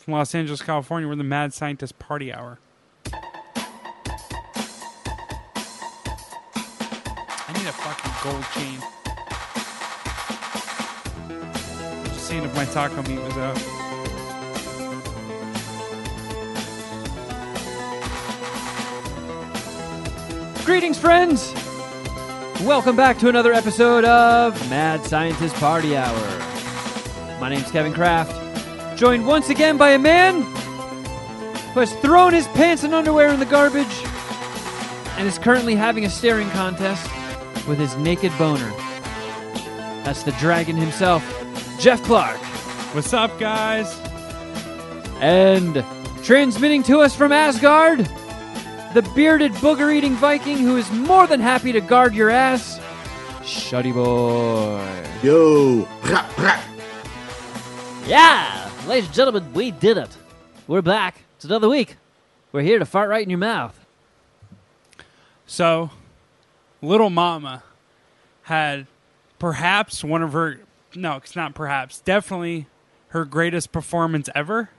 from Los Angeles, California. We're the Mad Scientist Party Hour. I need a fucking gold chain. Just seeing if my taco meat was out. Greetings, friends! Welcome back to another episode of Mad Scientist Party Hour. My name's Kevin Kraft, joined once again by a man who has thrown his pants and underwear in the garbage and is currently having a staring contest with his naked boner. That's the dragon himself, Jeff Clark. What's up, guys? And transmitting to us from Asgard, the bearded booger-eating Viking who is more than happy to guard your ass, Shuddy Boy. Yo. Yeah, ladies and gentlemen, we did it. We're back. It's another week. We're here to fart right in your mouth. So, Little Mama had perhaps one of her... No, it's not perhaps. Definitely her greatest performance ever.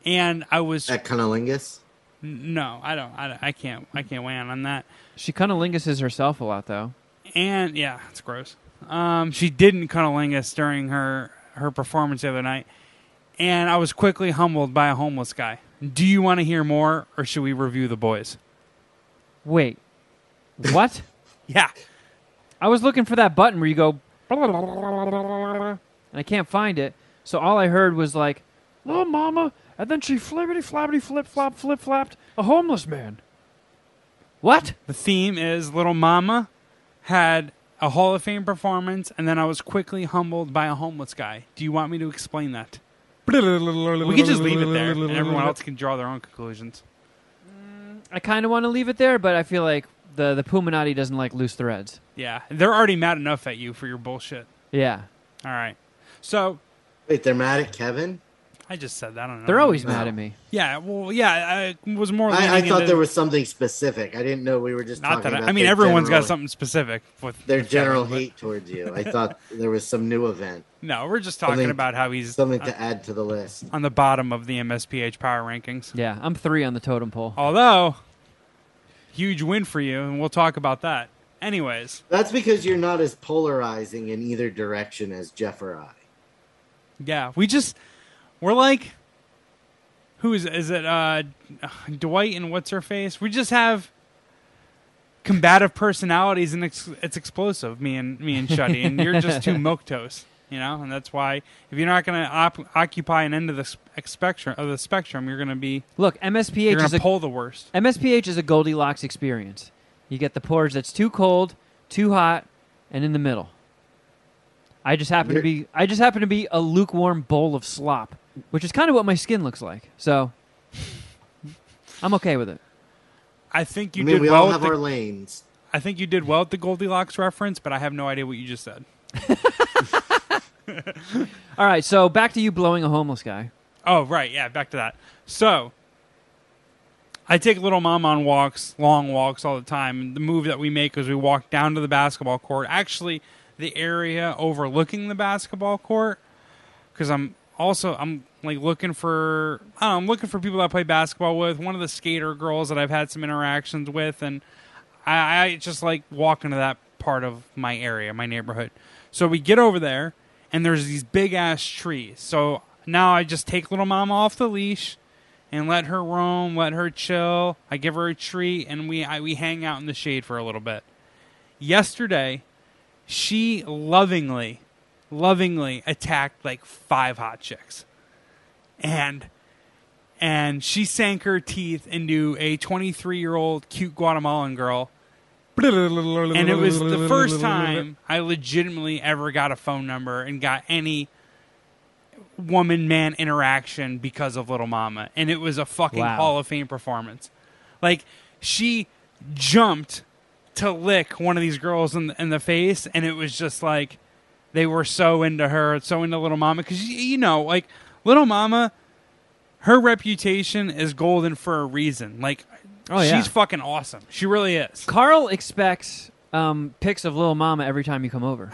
And I was... At Cunnilingus? No, I can't weigh in on that. She cunnilinguses herself a lot, though. And, yeah, it's gross. She didn't cunnilingus during her performance the other night. And I was quickly humbled by a homeless guy. Do you want to hear more, or should we review The Boys? Wait. What? Yeah. I was looking for that button where you go... and I can't find it. So all I heard was like, "Little Mama," and then she flippity flappity flip flapped a homeless man. What? The theme is Little Mama had a Hall of Fame performance, and then I was quickly humbled by a homeless guy. Do you want me to explain that? We can just leave it there, and everyone else can draw their own conclusions. I kind of want to leave it there, but I feel like the Puminati doesn't like loose threads. Yeah, they're already mad enough at you for your bullshit. Yeah. All right. So... Wait, they're mad at Kevin? I just said that. I don't know. They're always mad at me. Yeah, well, yeah, I was more... I thought there was something specific. I didn't know we were just not talking that about I mean, everyone's got something specific with their general Kevin, hate towards you. I thought there was some new event. No, we're just talking about how he's... Something to add to the list. On the bottom of the MSPH power rankings. Yeah, I'm 3 on the totem pole. Although, huge win for you, and we'll talk about that. Anyways. That's because you're not as polarizing in either direction as Jeff or I. Yeah, we're like, who is it Dwight and what's her face? We just have combative personalities, and it's explosive, me and Shuddy, and you're just two milquetoast, you know, and that's why if you're not going to occupy an end of the spectrum, you're going to be... Look, MSPH is pull the worst. MSPH is a Goldilocks experience. You get the porridge that's too cold, too hot, and in the middle. I just happen to be a lukewarm bowl of slop, which is kind of what my skin looks like. So I'm okay with it. I think we well all have our lanes. I think you did well at the Goldilocks reference, but I have no idea what you just said. All right, so back to you blowing a homeless guy. Oh, right, yeah, back to that. So I take Little Mama on walks, long walks all the time. And the move that we make is we walk down to the basketball court. Actually, the area overlooking the basketball court, because I'm like looking for people that I play basketball with. One of the skater girls that I've had some interactions with, and I just like walking to that part of my area, my neighborhood. So we get over there, and there's these big ass trees. So now I just take Little Mama off the leash and let her roam, let her chill. I give her a treat, and we hang out in the shade for a little bit. Yesterday, she lovingly attacked like 5 hot chicks. And she sank her teeth into a 23-year-old cute Guatemalan girl. And it was the first time I legitimately ever got a phone number and got any woman-man interaction because of Little Mama. And it was a fucking Hall of Fame performance. Like, she jumped to lick one of these girls in the face, and it was just like they were so into her, so into Little Mama. Because, you know, like, Little Mama, her reputation is golden for a reason. Like, she's fucking awesome. She really is. Carl expects pics of Little Mama every time you come over.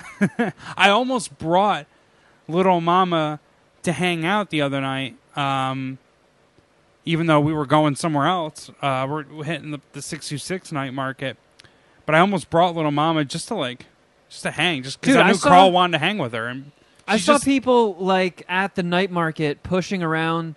I almost brought Little Mama to hang out the other night even though we were going somewhere else. We're hitting the 626 night market. But I almost brought little mama just to hang, just because I knew Carl wanted to hang with her. And I saw people like at the night market pushing around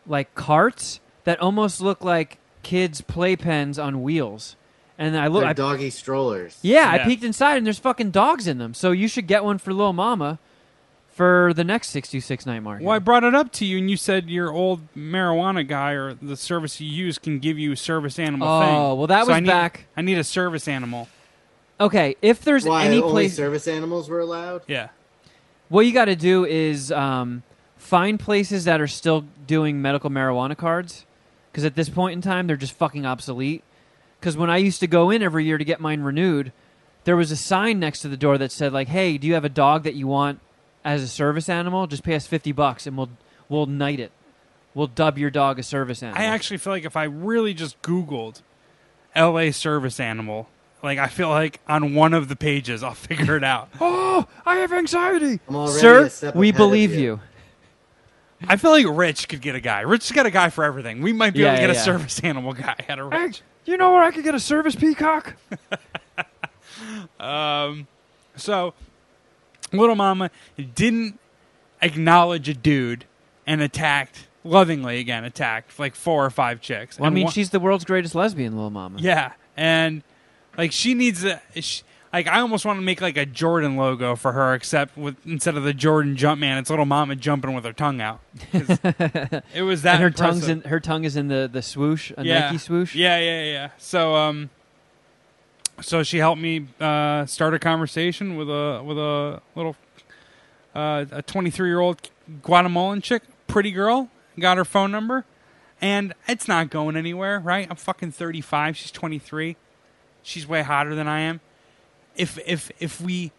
like carts that almost look like kids' playpens on wheels. And They're doggy strollers. Yeah, I peeked inside and there's fucking dogs in them. So you should get one for little mama for the next 626 night market. Well, I brought it up to you, and you said your old marijuana guy or the service you use can give you a service animal thing. Oh, well, that was back. I need a service animal. Okay, if there's any only place... service animals were allowed? Yeah. What you got to do is find places that are still doing medical marijuana cards, because at this point in time, they're just fucking obsolete. Because when I used to go in every year to get mine renewed, there was a sign next to the door that said, like, hey, do you have a dog that you want as a service animal? Just pay us $50 and we'll knight it. We'll dub your dog a service animal. I actually feel like if I really just Googled LA service animal, like I feel like on one of the pages I'll figure it out. Oh, I have anxiety. Sir, we believe you. I feel like Rich could get a guy. Rich got a guy for everything. We might be able to get a service animal guy out of Rich. Hey, you know where I could get a service peacock? So, little mama didn't acknowledge a dude and lovingly attacked like 4 or 5 chicks. Well, I mean, she's the world's greatest lesbian, little mama. Yeah, and like she needs like I almost want to make like a Jordan logo for her, except instead of the Jordan Jumpman, it's little mama jumping with her tongue out. It was that. And her tongue is in the swoosh, Nike swoosh. Yeah. So she helped me start a conversation with a little a 23-year-old Guatemalan chick, pretty girl. Got her phone number, and it's not going anywhere, right? I'm fucking 35. She's 23. She's way hotter than I am. If we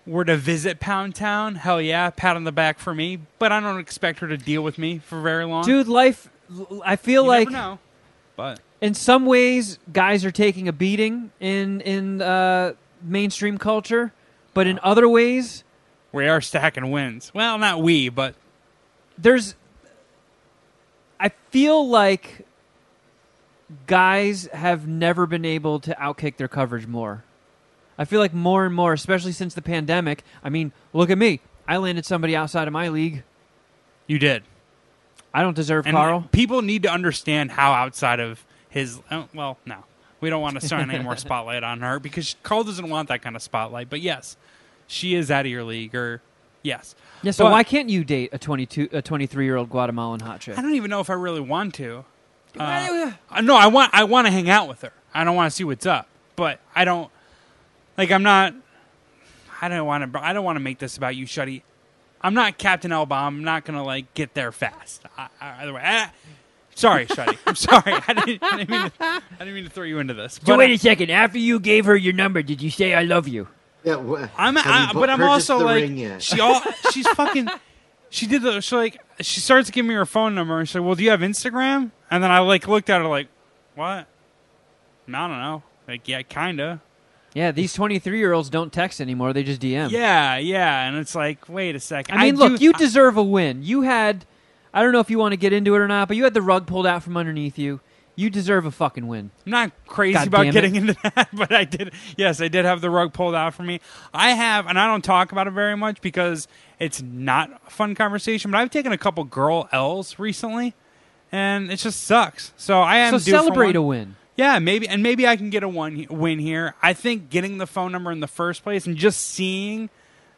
were to visit Pound Town, hell yeah, pat on the back for me. But I don't expect her to deal with me for very long. Dude, life. I feel you like never know, but in some ways, guys are taking a beating in mainstream culture, but in other ways, we are stacking wins. Well, not we, but I feel like guys have never been able to outkick their coverage more. I feel like more and more, especially since the pandemic. I mean, look at me. I landed somebody outside of my league. You did. I don't deserve and Carl. People need to understand how outside of his... well, no. We don't want to shine any more spotlight on her because Carl doesn't want that kind of spotlight. But yes, she is out of your league, or yes. Yeah, so why can't you date a 23-year-old Guatemalan hot chick? I don't even know if I really want to. No, I want to hang out with her. I don't want to see what's up. But I don't... Like, I don't want to make this about you, Shuddy. I'm not Captain Elba. I'm not going to, like, get there fast. Either way. Sorry, Shuddy. I'm sorry. I didn't mean to throw you into this. So wait a second. After you gave her your number, did you say I love you? Yeah, but I'm also like, she's fucking... She starts giving me her phone number, and she's like, well, do you have Instagram? And then I, like, looked at her like, what? I don't know. Like, yeah, kind of. Yeah, these 23-year-olds don't text anymore. They just DM. Yeah. And it's like, wait a second. I mean, look, you deserve a win. You had, I don't know if you want to get into it or not, but you had the rug pulled out from underneath you. You deserve a fucking win. I'm not crazy about getting into that, but I did. Yes, I did have the rug pulled out for me. I have, and I don't talk about it very much because it's not a fun conversation, but I've taken a couple girl L's recently, and it just sucks. So I am due celebrate a win. Yeah, maybe I can get a win here. I think getting the phone number in the first place and just seeing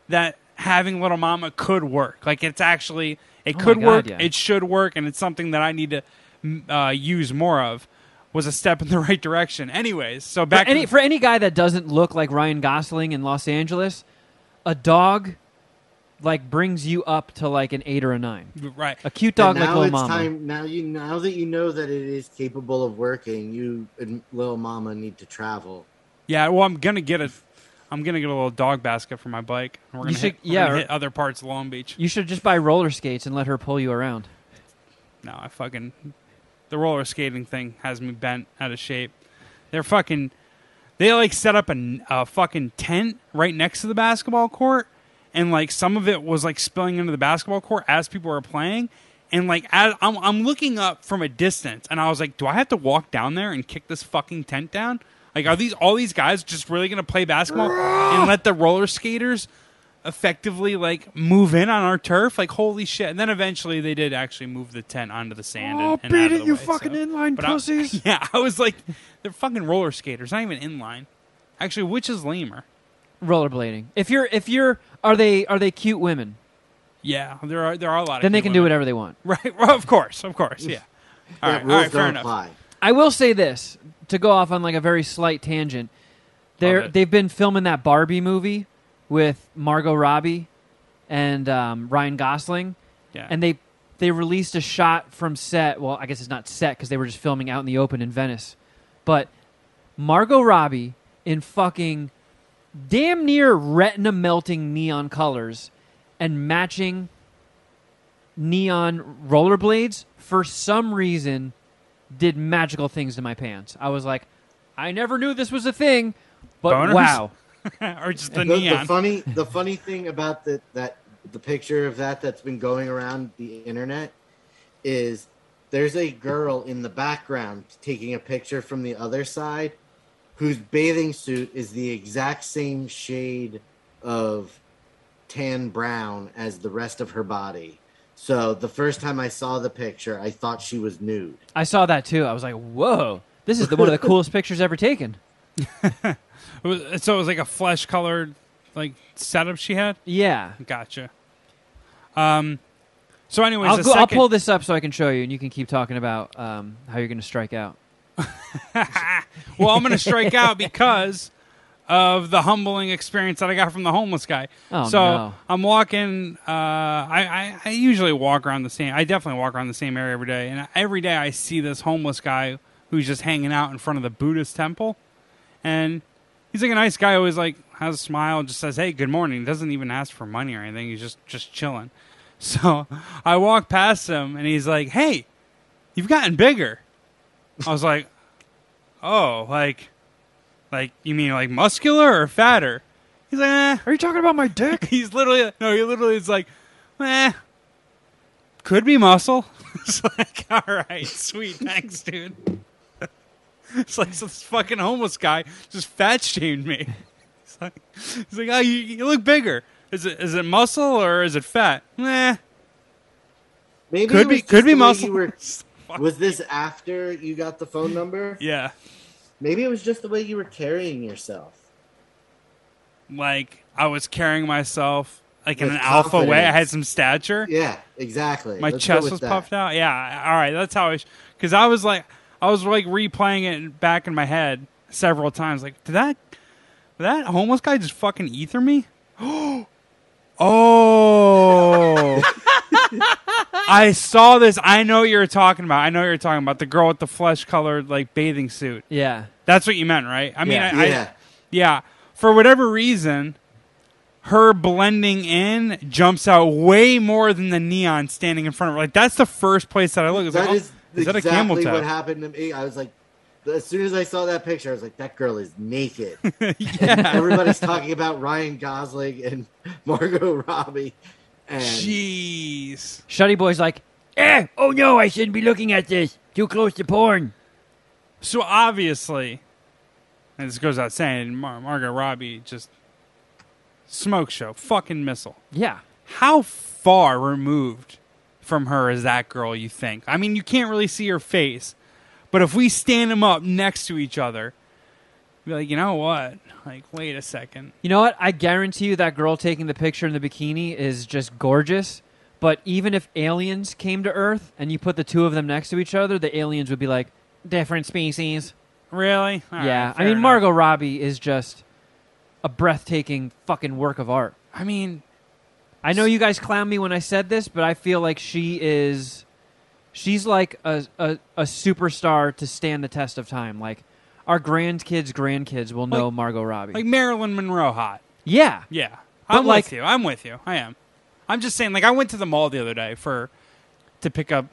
that having little mama could work. Like it could work. Yeah. It should work, and it's something that I need to use more of. Was a step in the right direction. Anyways, so back for any guy that doesn't look like Ryan Gosling in Los Angeles, a dog like brings you up to like an 8 or a 9. Right. A cute dog like Little Mama. Now that you know that it is capable of working, you and Little Mama need to travel. Yeah, well, I'm gonna get a little dog basket for my bike. We're gonna hit other parts of Long Beach. You should just buy roller skates and let her pull you around. No, the roller skating thing has me bent out of shape. They like set up a fucking tent right next to the basketball court. And, like, some of it was, like, spilling into the basketball court as people were playing. And like, I'm looking up from a distance, and I was like, do I have to walk down there and kick this fucking tent down? Like, are all these guys just really going to play basketball and let the roller skaters effectively like move in on our turf? Like, holy shit! And then eventually they did actually move the tent onto the sand. and beat out of it, the you way, fucking so. inline But pussies. I was like, they're fucking roller skaters, not even inline. Actually, which is lamer? Rollerblading. Are they cute women? Yeah, there are a lot of. Then they cute can do women. whatever they want. Right? Well, of course, yeah. All right, rules fair don't enough. apply. I will say this to go off on like a very slight tangent. They've been filming that Barbie movie with Margot Robbie and Ryan Gosling, Yeah, and they released a shot from set. Well, I guess it's not set because they were just filming out in the open in Venice, but Margot Robbie in fucking damn near retina melting neon colors and matching neon rollerblades for some reason did magical things to my pants. I was like, I never knew this was a thing, but Boners? wow. or just the The neon. funny thing about the picture of that's been going around the internet is there's a girl in the background taking a picture from the other side whose bathing suit is the exact same shade of tan brown as the rest of her body. So the first time I saw the picture, I thought she was nude. I saw that too. I was like, whoa, this is one of the coolest pictures ever taken. So it was like a flesh-colored like setup she had. Yeah. Gotcha. So, anyways, I'll pull this up so I can show you, and you can keep talking about how you're going to strike out. Well, I'm going to strike out because of the humbling experience that I got from the homeless guy. Oh, so no. I'm walking. I usually walk around the same. I definitely walk around the same area every day, and every day I see this homeless guy who's just hanging out in front of the Buddhist temple, and he's like a nice guy. Always like has a smile, just says, "Hey, good morning." Doesn't even ask for money or anything. He's just chilling. So I walk past him, and he's like, "Hey, you've gotten bigger." I was like, "Oh, like you mean like muscular or fatter?" He's like, "Eh." Are you talking about my dick? He literally is like, could be muscle. It's like, all right, sweet, thanks, dude. It's like, so this fucking homeless guy just fat shamed me. He's like, oh, you look bigger. Is it muscle or is it fat? Maybe could be muscle. Was this after you got the phone number? Yeah. Maybe it was just the way you were carrying yourself. Like I was carrying myself like in With an alpha way. I confidence. had some stature. Yeah, exactly. My Let's go chest with was that. puffed out. Yeah, all right. That's how because I was replaying it back in my head several times. Like, did that homeless guy just fucking ether me? Oh, I saw this. I know what you're talking about. The girl with the flesh-colored like bathing suit. Yeah. That's what you meant, right? I mean, Yeah. yeah. For whatever reason, her blending in jumps out way more than the neon standing in front of her. Like, that's the first place that I look. It's That like, is is that a camel exactly toe? what happened to me. I was like, as soon as I saw that picture, I was like, that girl is naked. Yeah. Everybody's talking about Ryan Gosling and Margot Robbie. And Jeez. Shuddy Boy's like, oh no, I shouldn't be looking at this. Too close to porn. So obviously, and this goes without saying, Margot Robbie just smoke show, fucking missile. Yeah. How far removed from her is that girl, you think? I mean, you can't really see her face, but if we stand them up next to each other, be like, you know what? Like, wait a second. You know what? I guarantee you that girl taking the picture in the bikini is just gorgeous. But even if aliens came to Earth and you put the two of them next to each other, the aliens would be like, different species. Really? All Yeah. right, I mean, fair Margot enough. Robbie is just a breathtaking fucking work of art. I mean, I know you guys clown me when I said this, but I feel like she's like a superstar to stand the test of time. Like, our grandkids will know Margot Robbie. like Marilyn Monroe hot. Yeah. Yeah. But I'm with you. I am. I'm just saying, like, I went to the mall the other day to pick up,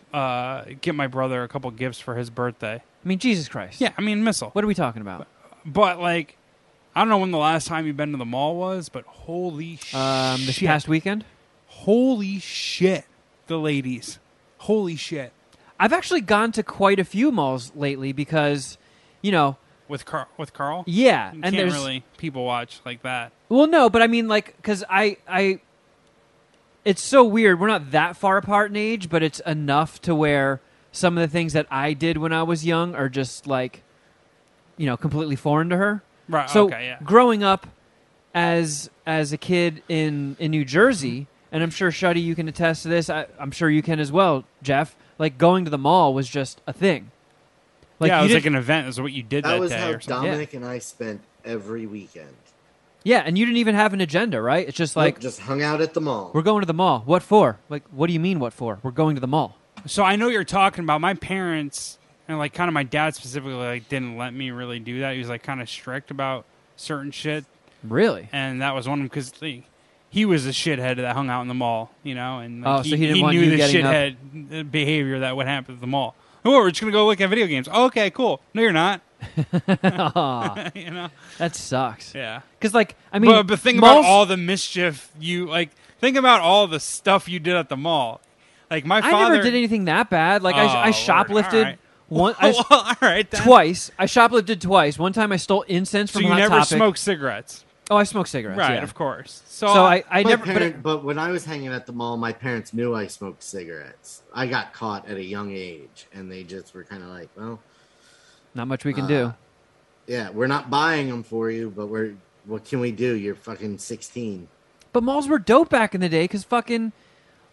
get my brother a couple gifts for his birthday. I mean, Jesus Christ. Yeah, I mean, missile. What are we talking about? But, like, I don't know when the last time you've been to the mall was, but holy This shit. past weekend? Holy shit, the ladies. holy shit. I've actually gone to quite a few malls lately because, you know, With Carl? yeah, You and can't there's really people watch like that. well, no, but I mean, like, because I, it's so weird. We're not that far apart in age, but it's enough to where some of the things that I did when I was young are just like, you know, completely foreign to her. Right. So okay. Yeah. growing up as a kid in New Jersey, and I'm sure Shuddy, you can attest to this. I'm sure you can as well, Jeff. Like going to the mall was just a thing. Like, yeah, it you was didn't- like an event. Is what you did That that was day how or something. Dominic and I spent every weekend. yeah, and you didn't even have an agenda, right? It's just like Nope, just hung out at the mall. we're going to the mall. What for? Like, what do you mean? What for? We're going to the mall. So I know what you're talking about. My parents and like kind of my dad specifically like didn't let me really do that. He was like kind of strict about certain shit, Really? and that was one of them because he was a shithead that hung out in the mall, you know, and like, Oh, so he didn't want knew you the getting up- shithead behavior that would happen at the mall. Oh, we're just gonna go look at video games. Oh, okay, cool. No, you're not. Aw, You know. that sucks. Yeah. Because, like, I mean, But think malls- about all the mischief you like. Think about all the stuff you did at the mall. Like my I father never did anything that bad. Like, I Oh, shoplifted Lord, all right. one, Well, all right, then. twice. I shoplifted twice. One time I stole incense So from you Hot never Topic. smoked cigarettes, Oh, I smoked cigarettes. right? yeah. Of course. So I My never. but when I was hanging at the mall, my parents knew I smoked cigarettes. I got caught at a young age, and they just were kind of like, well, Not much we can do. yeah, we're not buying them for you, but what can we do? You're fucking 16. But malls were dope back in the day because fucking,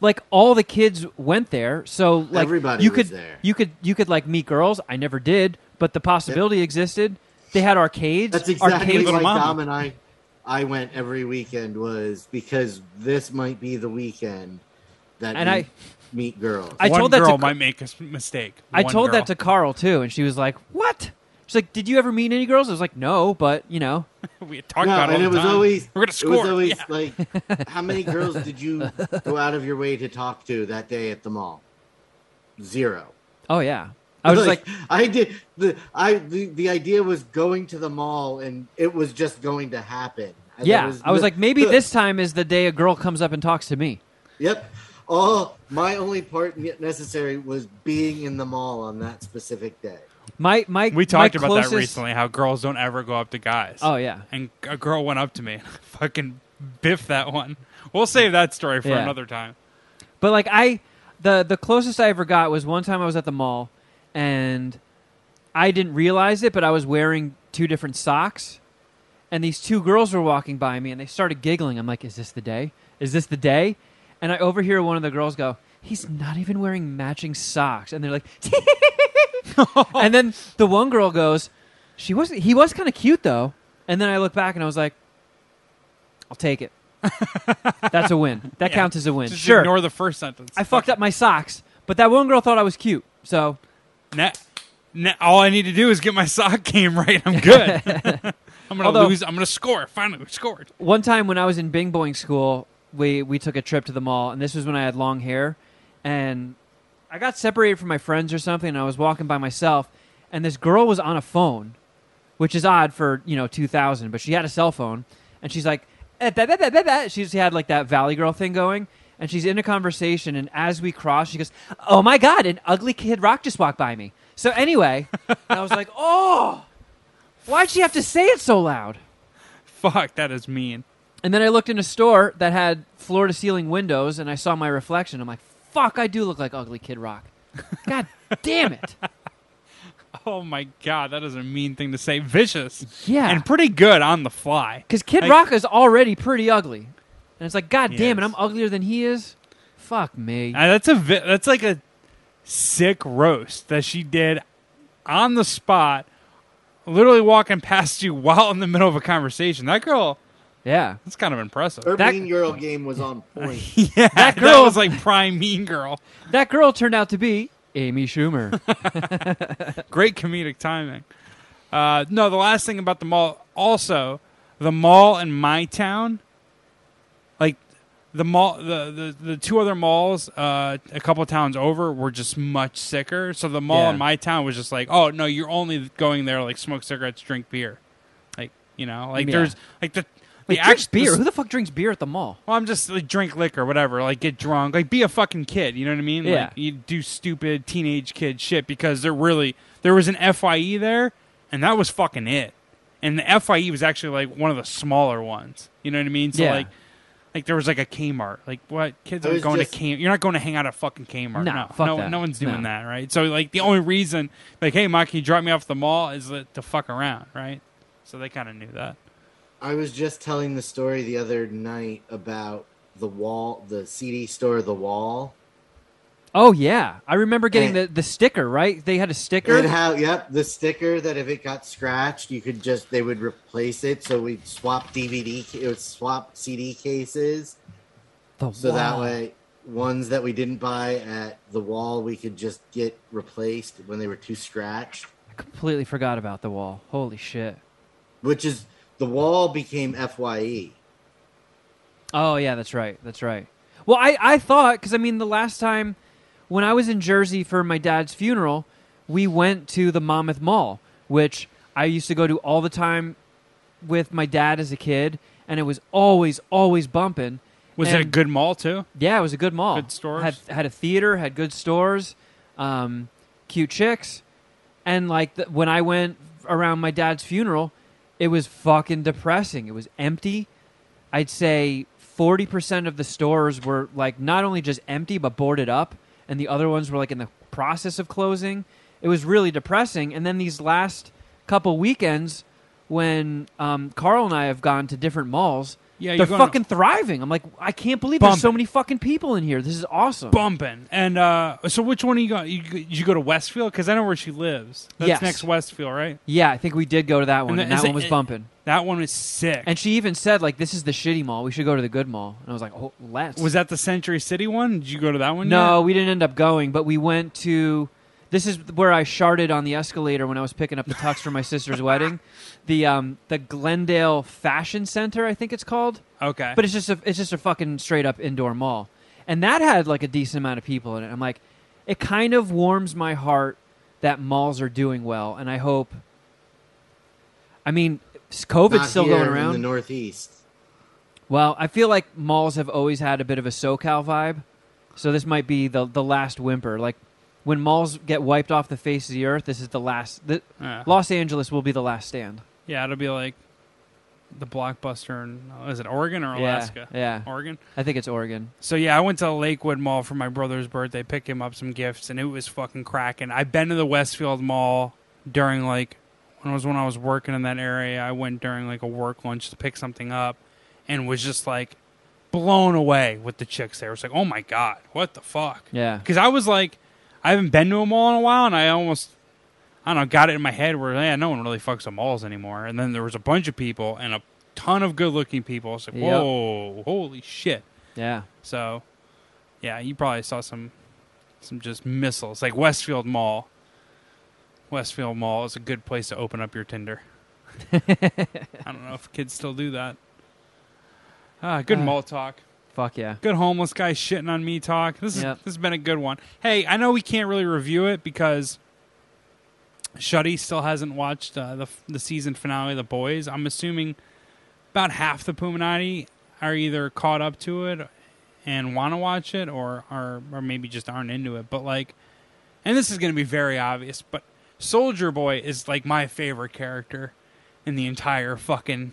like, all the kids went there. So like Everybody you was could there. you could like meet girls. I never did, but the possibility existed. They had arcades. That's exactly arcades. Little like Mama. Dom and I went every weekend was because this might be the weekend that And I- meet girls. I One told that to girl Ca- might make a mistake. I One told girl. that to Carl too, and she was like, "What?" She's like, "Did you ever meet any girls?" I was like, "No, but you know." we had talked No, about it. and all it the was time. always we're gonna It score. was always Yeah. like, how many girls did you go out of your way to talk to that day at the mall? 0. Oh yeah, I was just like, I did the idea was going to the mall, and it was just going to happen. And yeah. that I was like, maybe the- this time is the day a girl comes up and talks to me. Yep. All my only part necessary was being in the mall on that specific day. My We talked my about closest, that recently. How girls don't ever go up to guys. Oh yeah, And a girl went up to me and fucking biffed that one. We'll save that story for Yeah. another time. but like the closest I ever got was one time I was at the mall, and I didn't realize it, but I was wearing 2 different socks, and these 2 girls were walking by me, and they started giggling. I'm like, "Is this the day? Is this the day?" And I overhear one of the girls go, "He's not even wearing matching socks," and they're like, and then the one girl goes, "He was kind of cute though," and then I look back and I was like, "I'll take it." That's a win. That Yeah. counts as a win. Just Sure, ignore the first sentence. I fucked up my socks, but that one girl thought I was cute. So All I need to do is get my sock game right. I'm good. I'm gonna Although- lose. I'm gonna score. Finally, we scored. one time when I was in Bing Boing school, we took a trip to the mall, and this was when I had long hair, and I got separated from my friends or something, and I was walking by myself, and this girl was on a phone, which is odd for 2000, but she had a cell phone, and she's like, she had like that Valley Girl thing going. And she's in a conversation, and as we cross, she goes, "Oh my God, an ugly Kid Rock just walked by me." So anyway, and I was like, "Oh, why'd she have to say it so loud?" Fuck, that is mean. And then I looked in a store that had floor-to-ceiling windows, and I saw my reflection. I'm like, "Fuck, I do look like ugly Kid Rock." God damn it! Oh my god, that is a mean thing to say. Vicious. Yeah. And pretty good on the fly. Because Kid Like- Rock is already pretty ugly, and it's like, God damn it, Yes. I'm uglier than he is. Fuck me. That's like a sick roast that she did on the spot, literally walking past you while in the middle of a conversation. That girl, Yeah. that's kind of impressive. Her That- Mean Girl game was on point. Yeah, that girl- was like prime mean girl. That girl turned out to be Amy Schumer. Great comedic timing. No, the last thing about the mall, also, the mall in my town, like the mall, the 2 other malls, a couple towns over, were just much sicker. So the mall Yeah. in my town was just like, oh no, you're only going there to, like, smoke cigarettes, drink beer, like, like Yeah. there's like Wait, drink beer? Who the fuck drinks beer at the mall? Well, I'm just like drink liquor, whatever. Like get drunk, like be a fucking kid. You know what I mean? Yeah. Like, you do stupid teenage kid shit because there was an FYE there, and that was fucking it. And the FYE was actually like one of the smaller ones. You know what I mean? So like there was like a Kmart. Like what kids are going to Kmart? You're not going to hang out at fucking Kmart. No, fuck that. No one's doing that, right? So like the only reason, like, hey, Mike, can you drop me off at the mall? Is to fuck around, right? So they kind of knew that. I was just telling the story the other night about the CD store, The Wall. Oh, yeah. I remember getting the sticker, right? They had a sticker? The sticker that if it got scratched, they would replace it. So we'd swap CD cases. That way, ones that we didn't buy at The Wall, we could just get replaced when they were too scratched. I completely forgot about The Wall. Holy shit. Which is... The Wall became FYE. Oh, yeah, that's right. Well, I thought, because, I mean, the last time when I was in Jersey for my dad's funeral, we went to the Monmouth Mall, which I used to go to all the time with my dad as a kid, and it was always, always bumping. Was it a good mall, too? Yeah, it was a good mall. Good stores? Had a theater, had good stores, cute chicks. And, like, when I went around my dad's funeral... It was fucking depressing. It was empty. I'd say 40% of the stores were like not only just empty but boarded up, and the other ones were like in the process of closing. It was really depressing. And then these last couple weekends, when Carl and I have gone to different malls, they're fucking thriving. I'm like, I can't believe there's so many fucking people in here. This is awesome. Bumping. And so which one are you going? You go to Westfield? Because I know where she lives. That's next Westfield, right? Yeah, I think we did go to that one, and that one was bumping. That one was sick. And she even said, like, this is the shitty mall. We should go to the good mall. And I was like, oh, let's. Was that the Century City one? Did you go to that one No, yet? we didn't end up going, but we went to... This is where I sharted on the escalator when I was picking up the tux for my sister's wedding. The Glendale Fashion Center, I think it's called. Okay. But it's just a fucking straight up indoor mall. And that had like a decent amount of people in it. I'm like, it kind of warms my heart that malls are doing well, and I hope... I mean, COVID's still going around. In the Northeast. Well, I feel like malls have always had a bit of a SoCal vibe, so this might be the last whimper. Like, when malls get wiped off the face of the earth, this is the last... Los Angeles will be the last stand. Yeah, it'll be like the Blockbuster in... Is it Oregon or Alaska? Yeah. Oregon? I think it's Oregon. So, yeah, I went to Lakewood Mall for my brother's birthday, picked him up some gifts, and it was fucking cracking. I've been to the Westfield Mall during, like... When I was working in that area, I went during, like, a work lunch to pick something up and was just, like, blown away with the chicks there. It was like, oh, my God, what the fuck? Yeah. Because I was like... I haven't been to a mall in a while, and I almost, I don't know, got it in my head where, no one really fucks at malls anymore. And then there was a bunch of people and a ton of good-looking people. It's like, whoa, holy shit. Yeah. So, yeah, you probably saw some just missiles. Like Westfield Mall. Westfield Mall is a good place to open up your Tinder. I don't know if kids still do that. Good mall talk. Fuck yeah. Good homeless guy shitting on me talk. This has been a good one. Hey, I know we can't really review it because Shuddy still hasn't watched the season finale of The Boys. I'm assuming about half the Puminati are either caught up to it and want to watch it or maybe just aren't into it. But like, and this is going to be very obvious, but Soldier Boy is like my favorite character in the entire fucking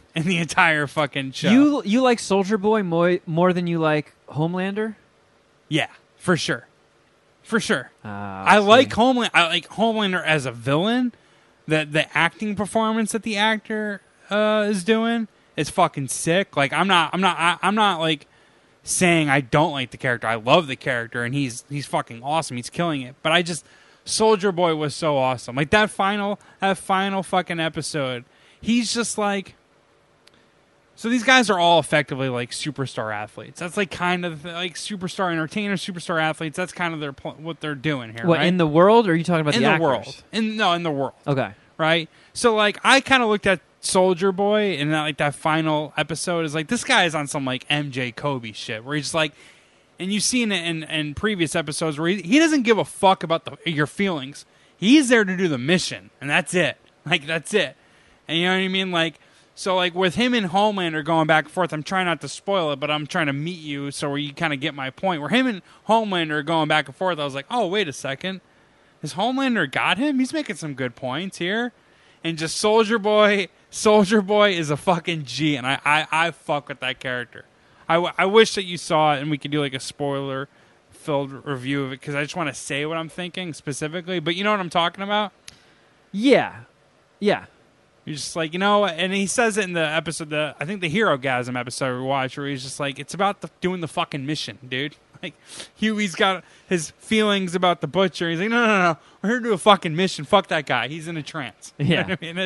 show. You like Soldier Boy more than you like Homelander? Yeah, for sure. For sure. I like Homelander as a villain. The acting performance that the actor is doing is fucking sick. Like I'm not like saying I don't like the character. I love the character and he's fucking awesome. He's killing it. But Soldier Boy was so awesome. Like that final fucking episode. He's just like, so these guys are all effectively like superstar athletes. That's like kind of like superstar entertainers, superstar athletes. That's kind of what they're doing here. What, right? in the world, or are you talking about in the the actors? world? In the world. Okay. Right. So like, I kind of looked at Soldier Boy and that final episode is like, this guy is on some like MJ Kobe shit where he's like, and you've seen it in previous episodes where he doesn't give a fuck about your feelings. He's there to do the mission, and that's it. Like that's it. And you know what I mean? Like, So, like, with him and Homelander going back and forth, I'm trying not to spoil it, but I'm trying to meet you so where you kind of get my point. Where him and Homelander are going back and forth, I was like, oh, wait a second. Has Homelander got him? He's making some good points here. And just Soldier Boy is a fucking G, and I fuck with that character. I wish that you saw it and we could do, like, a spoiler-filled review of it, because I just want to say what I'm thinking specifically. But you know what I'm talking about? Yeah. Yeah. You're just like, you know, and he says it in the episode, I think the Hero-gasm episode we watched, where he's just like, it's about doing the fucking mission, dude. Like, Huey's got his feelings about the Butcher. He's like, no, we're here to do a fucking mission. Fuck that guy. He's in a trance. Yeah. You know what I mean?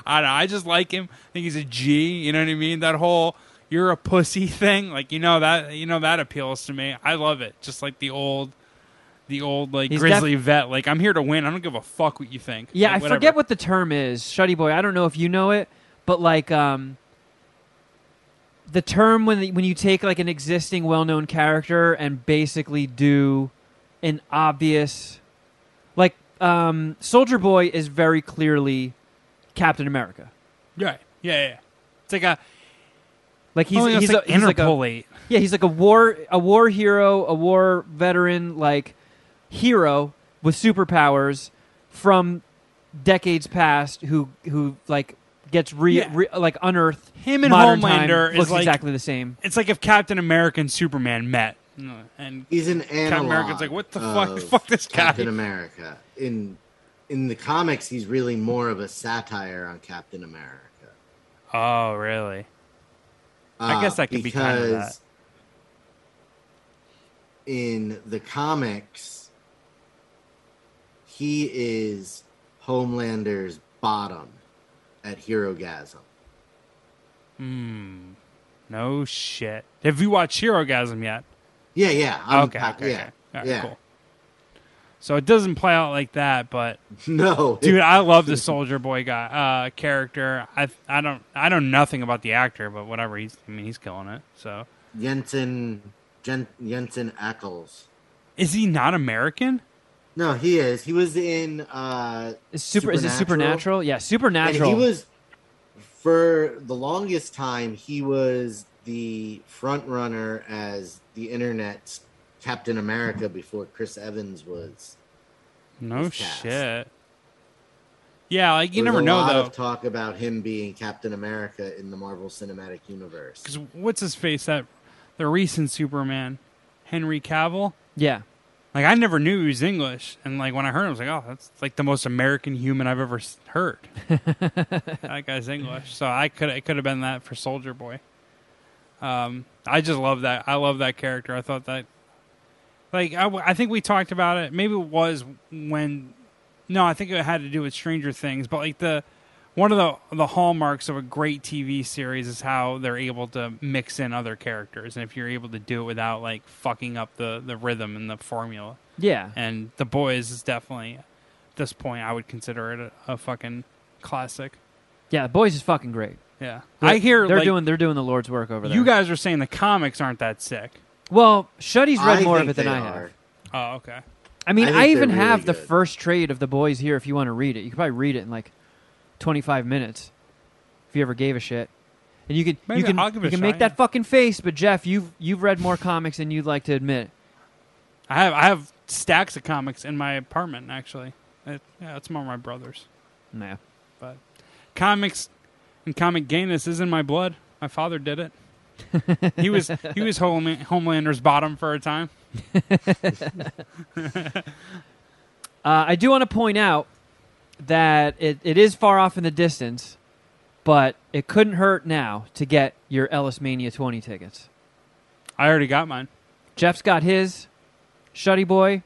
I don't know. I just like him. I think he's a G. You know what I mean? That whole you're a pussy thing, like, that appeals to me. I love it. Just like the old like He's grizzly vet. Like, I'm here to win. I don't give a fuck what you think. Yeah, Like, I forget what the term is, Shuddy Boy. I don't know if you know it, but like the term when you take like an existing well-known character and basically do an obvious, like Soldier Boy is very clearly Captain America. Right. Yeah. It's like a Like he's like like a interpolate. yeah, he's like a war hero, a war veteran, like hero with superpowers from decades past who like gets like unearthed. Him and modern Homelander time, looks is like exactly the same. It's like if Captain America and Superman met, and He's an Captain analog. America's like, what the of fuck this guy? Captain America. In the comics, he's really more of a satire on Captain America. Oh, really? I guess that could be kind of that. Because in the comics, he is Homelander's bottom at Hero-gasm. No shit. Have you watched Hero-gasm yet? Yeah. Okay. Yeah. All right, Yeah. cool. So it doesn't play out like that, but No. dude, I love the Soldier Boy guy character. I know nothing about the actor, but whatever. He's killing it. So Jensen Ackles. is he not American? No, he is. He was in Is it Supernatural? Yeah, Supernatural. And he was, for the longest time, he was the front runner as the internet's Captain America before Chris Evans was. No shit. Yeah, like you never There's know a lot though. of talk about him being Captain America in the Marvel Cinematic Universe. Because what's his face? That the recent Superman, Henry Cavill. Yeah. Like I never knew he was English, and like when I heard him, I was like, oh, that's like the most American human I've ever heard. That guy's English, so it could have been that for Soldier Boy. I just love that. I love that character. I thought that. Like, I think we talked about it. Maybe it was when... No, I think it had to do with Stranger Things. But, like, one of the hallmarks of a great TV series is how they're able to mix in other characters. And if you're able to do it without, like, fucking up the rhythm and the formula. Yeah. And The Boys is definitely, at this point, I would consider it a fucking classic. Yeah, The Boys is fucking great. Yeah. I hear, they're like, doing the Lord's work over there. you guys are saying the comics aren't that sick. Well, Shuddy's read more of think it than they I are. have. Oh, okay. I mean, I think I even they're really have the good. first trade of The Boys here if you want to read it. You could probably read it in like 25 minutes if you ever gave a shit. And you Maybe I'll give it a can shot, make yeah. that fucking face, but Jeff, you've read more comics than you'd like to admit. I have stacks of comics in my apartment, actually. It's more my brother's. Nah. But comics and comic gayness is in my blood. My father did it. he was Homelander's bottom for a time. I do want to point out that it is far off in the distance, but it couldn't hurt now to get your Ellis Mania 20 tickets. I already got mine. Jeff's got his. Shuddy Boy,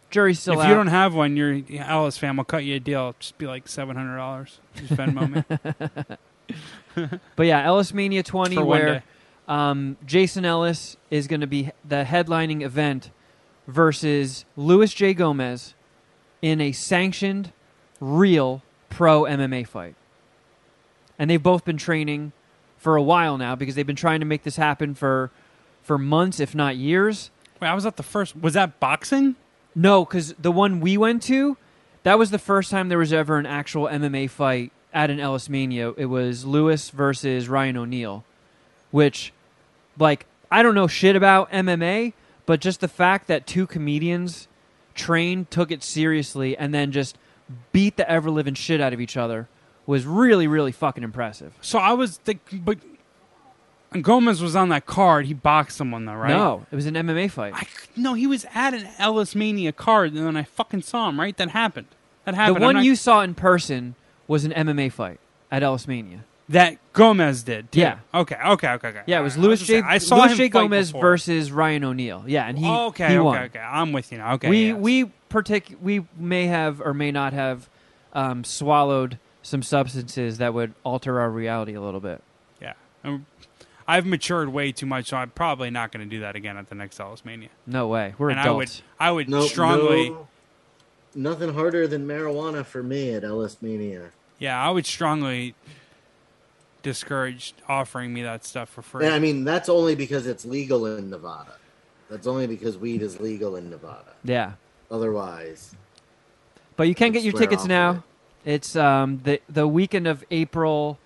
jury's still out. If you don't have one, your Alice fam will cut you a deal. It'll just be like $700. Just Venmo me. But yeah, Ellis Mania 20, For one where day. Jason Ellis is going to be the headlining event versus Luis J. Gomez in a sanctioned, real pro MMA fight. And they've both been training for a while now because they've been trying to make this happen for months, if not years. Wait, I was at the first. Was that boxing? No, because the one we went to, that was the first time there was ever an actual MMA fight at an Ellis Mania. It was Lewis versus Ryan O'Neal, which, like, I don't know shit about MMA, but just the fact that two comedians trained, took it seriously, and then just beat the ever-living shit out of each other was really, really fucking impressive. So I was thinking, but Gomez was on that card. He boxed someone, though, right? No, it was an MMA fight. No, he was at an Ellis Mania card, and then I fucking saw him, right? That happened. The one you saw in person was an MMA fight at Ellis Mania. That Gomez did, too. Yeah. Okay. Yeah, it was Louis J. Gomez before. versus Ryan O'Neal. Yeah, and he won. Okay. I'm with you now. Okay. We may have or may not have swallowed some substances that would alter our reality a little bit. Yeah. I've matured way too much, so I'm probably not going to do that again at the next Ellis Mania. No way. We're adults. I would strongly... Nothing harder than marijuana for me at Ellis Mania. Yeah, I would strongly discourage offering me that stuff for free. And I mean, that's only because it's legal in Nevada. That's only because weed is legal in Nevada. Yeah. Otherwise. But you can get your tickets now. It's the weekend of April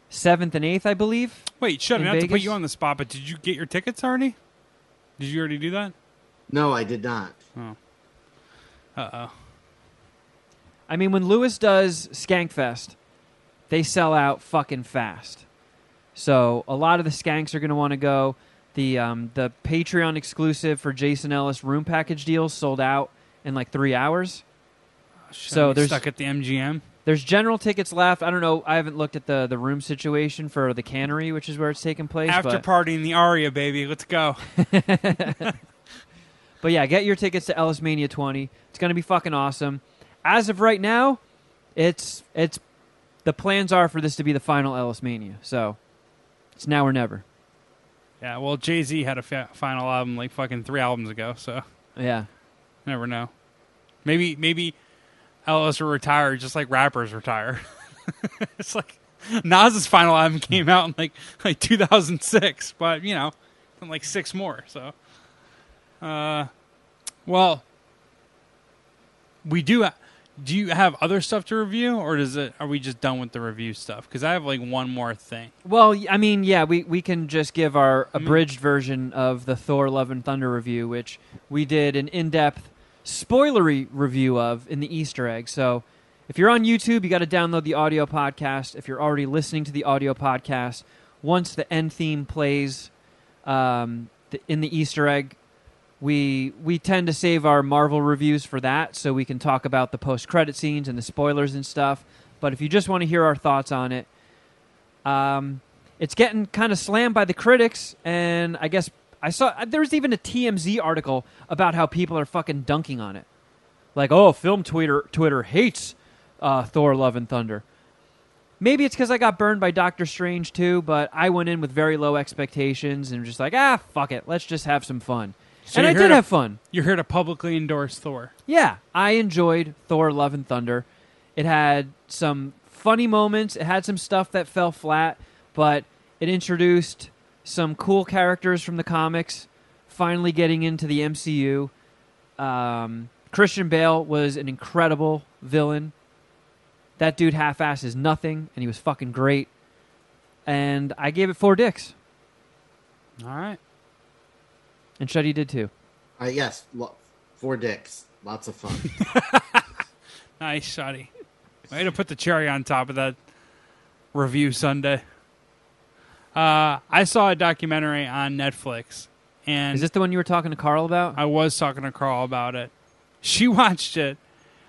7th and 8th, I believe. Wait, Shuddy, not Vegas? to put you on the spot, but did you get your tickets already? Did you already do that? No, I did not. Oh. Uh-oh. I mean, when Lewis does Skankfest, they sell out fucking fast. So a lot of the skanks are going to want to go. The Patreon exclusive for Jason Ellis room package deals sold out in like 3 hours. So there's stuck at the MGM. There's general tickets left. I don't know. I haven't looked at the room situation for the Cannery, which is where it's taking place. After party in the Aria, baby. Let's go. But yeah, get your tickets to Ellis Mania 20. It's going to be fucking awesome. As of right now, it's the plans are for this to be the final Ellis Mania. So it's now or never. Yeah, well, Jay-Z had a final album like fucking 3 albums ago, so yeah, never know. Maybe Ellis will retire just like rappers retire. It's like Nas's final album came out in like 2006, but like 6 more. So, well, we do. Do you have other stuff to review, or are we just done with the review stuff? Because I have like one more thing. Well, I mean, yeah, we can just give our abridged version of the Thor: Love and Thunder review, which we did an in-depth, spoilery review of in the Easter egg. So if you're on YouTube, you got to download the audio podcast. If you're already listening to the audio podcast, once the end theme plays in the Easter egg, we tend to save our Marvel reviews for that, so we can talk about the post-credit scenes and the spoilers and stuff. But if you just want to hear our thoughts on it, it's getting kind of slammed by the critics, and I guess I saw there was even a TMZ article about how people are fucking dunking on it. Like, oh, film Twitter hates Thor: Love and Thunder. Maybe it's because I got burned by Doctor Strange too, but I went in with very low expectations and just like, fuck it, let's just have some fun. So and I did have fun. You're here to publicly endorse Thor. Yeah, I enjoyed Thor: Love and Thunder. It had some funny moments. It had some stuff that fell flat, but it introduced some cool characters from the comics, finally getting into the MCU. Christian Bale was an incredible villain. That dude half-asses nothing, and he was fucking great. And I gave it 4 dicks. All right. And Shuddy did too. Yes, 4 dicks. Lots of fun. Nice, Shuddy. Way to put the cherry on top of that review Sunday. I saw a documentary on Netflix. And is this the one you were talking to Carl about? I was talking to Carl about it. She watched it.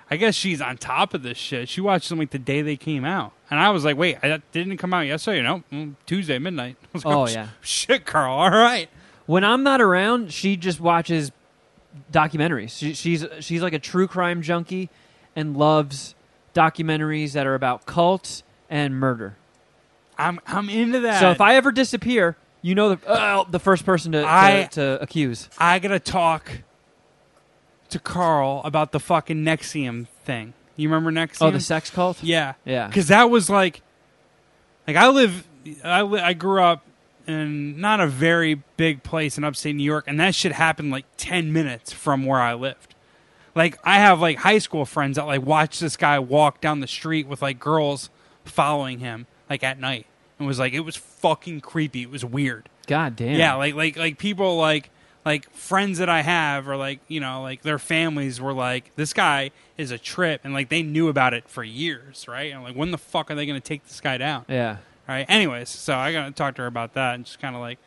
I guess she's on top of this shit. She watched them like the day they came out. And I was like, wait, didn't come out yesterday? Tuesday, midnight. I was like, yeah. Shit, Carl, all right. When I'm not around, she just watches documentaries. She's like a true crime junkie and loves documentaries that are about cults and murder. I'm into that. So if I ever disappear, you know the first person to accuse. I gotta talk to Carl about the fucking Nexium thing. You remember Nexium? Oh, the sex cult? Yeah. Yeah. Because that was like I grew up in not a very big place in upstate New York, and that shit happened like 10 minutes from where I lived. Like, I have like high school friends that like watch this guy walk down the street with like girls following him like at night. And was like, it was fucking creepy. It was weird. God damn. Yeah, like people like friends that I have, or like, you know, like their families were like, this guy is a trip, and like they knew about it for years, right? And like, when the fuck are they going to take this guy down? Yeah. Right. Anyways, so I got to talk to her about that and just kind of like,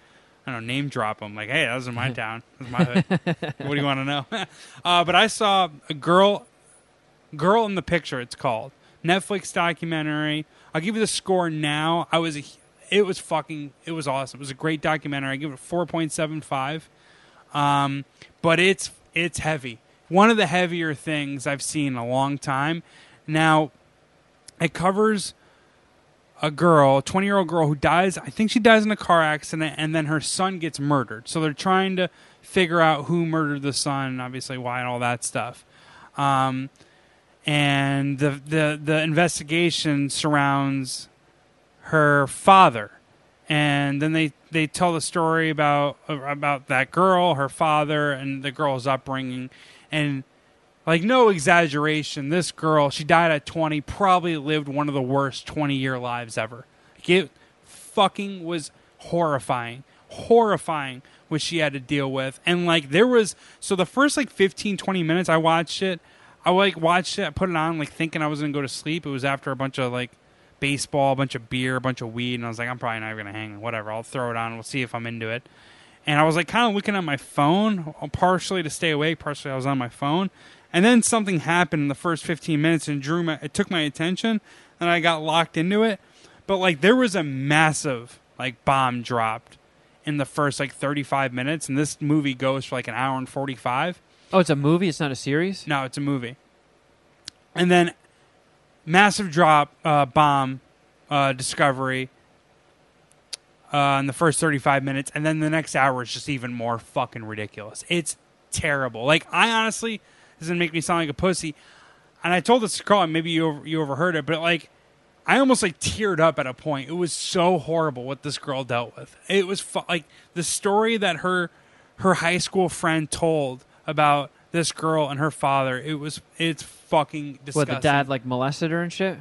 I don't know, name drop him. Like, hey, that was in my town. That was my hood. What do you want to know? But I saw a girl in the picture. It's called Netflix documentary. I'll give you the score now. It was awesome. It was a great documentary. I give it a 4.75. But it's heavy. One of the heavier things I've seen in a long time. Now, it covers a girl, 20-year-old girl who dies. I think she dies in a car accident, and then her son gets murdered. So they're trying to figure out who murdered the son, obviously why, and all that stuff. And the investigation surrounds her father, and then they tell the story about that girl, her father, and the girl's upbringing, and like, no exaggeration, this girl, she died at 20, probably lived one of the worst 20-year lives ever. It fucking was horrifying what she had to deal with. And like, so the first like 15, 20 minutes I watched it, I put it on like thinking I was going to go to sleep. It was after a bunch of like baseball, a bunch of beer, a bunch of weed, and I was like, I'm probably not going to hang, whatever, I'll throw it on, we'll see if I'm into it. And I was like kind of looking at my phone, partially to stay awake, partially I was on my phone. And then something happened in the first 15 minutes and it took my attention, and I got locked into it. But like, there was a massive like bomb dropped in the first like 35 minutes, and this movie goes for like an hour and 45. Oh, it's a movie? It's not a series? No, it's a movie. And then massive drop, bomb discovery in the first 35 minutes, and then the next hour is just even more fucking ridiculous. It's terrible. Like, I honestly, this doesn't make me sound like a pussy, and I told this to Carl, and maybe you overheard it, but like, I almost like teared up at a point. It was so horrible what this girl dealt with. It was like the story that her high school friend told about this girl and her father. It's fucking disgusting. What, the dad like molested her and shit?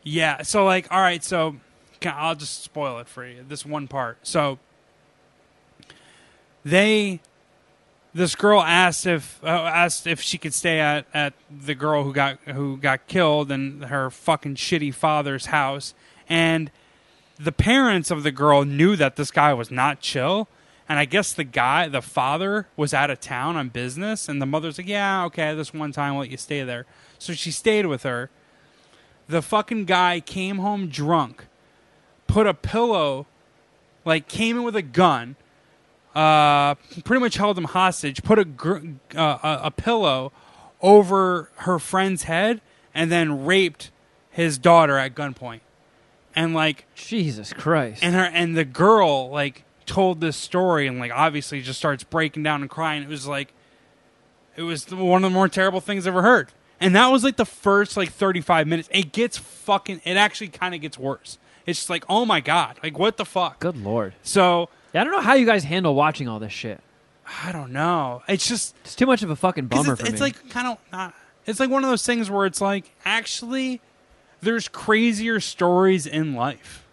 Yeah. So like, all right. So I'll just spoil it for you. This one part. So this girl asked if she could stay at the girl who got killed and her fucking shitty father's house, and the parents of the girl knew that this guy was not chill, and I guess the father was out of town on business, and the mother's like, yeah, okay, this one time I'll let you stay there. So she stayed with her. The fucking guy came home drunk, put a pillow, like came in with a gun, pretty much held him hostage, put a pillow over her friend's head, and then raped his daughter at gunpoint. And like, Jesus Christ. And the girl like told this story, and like obviously just starts breaking down and crying. It was one of the more terrible things I've ever heard. And that was like the first like 35 minutes. It actually kind of gets worse. It's just like, oh my God, like what the fuck? Good Lord. So yeah, I don't know how you guys handle watching all this shit. I don't know. It's too much of a fucking bummer for me. It's like kind of not. It's like one of those things where it's like, actually, there's crazier stories in life.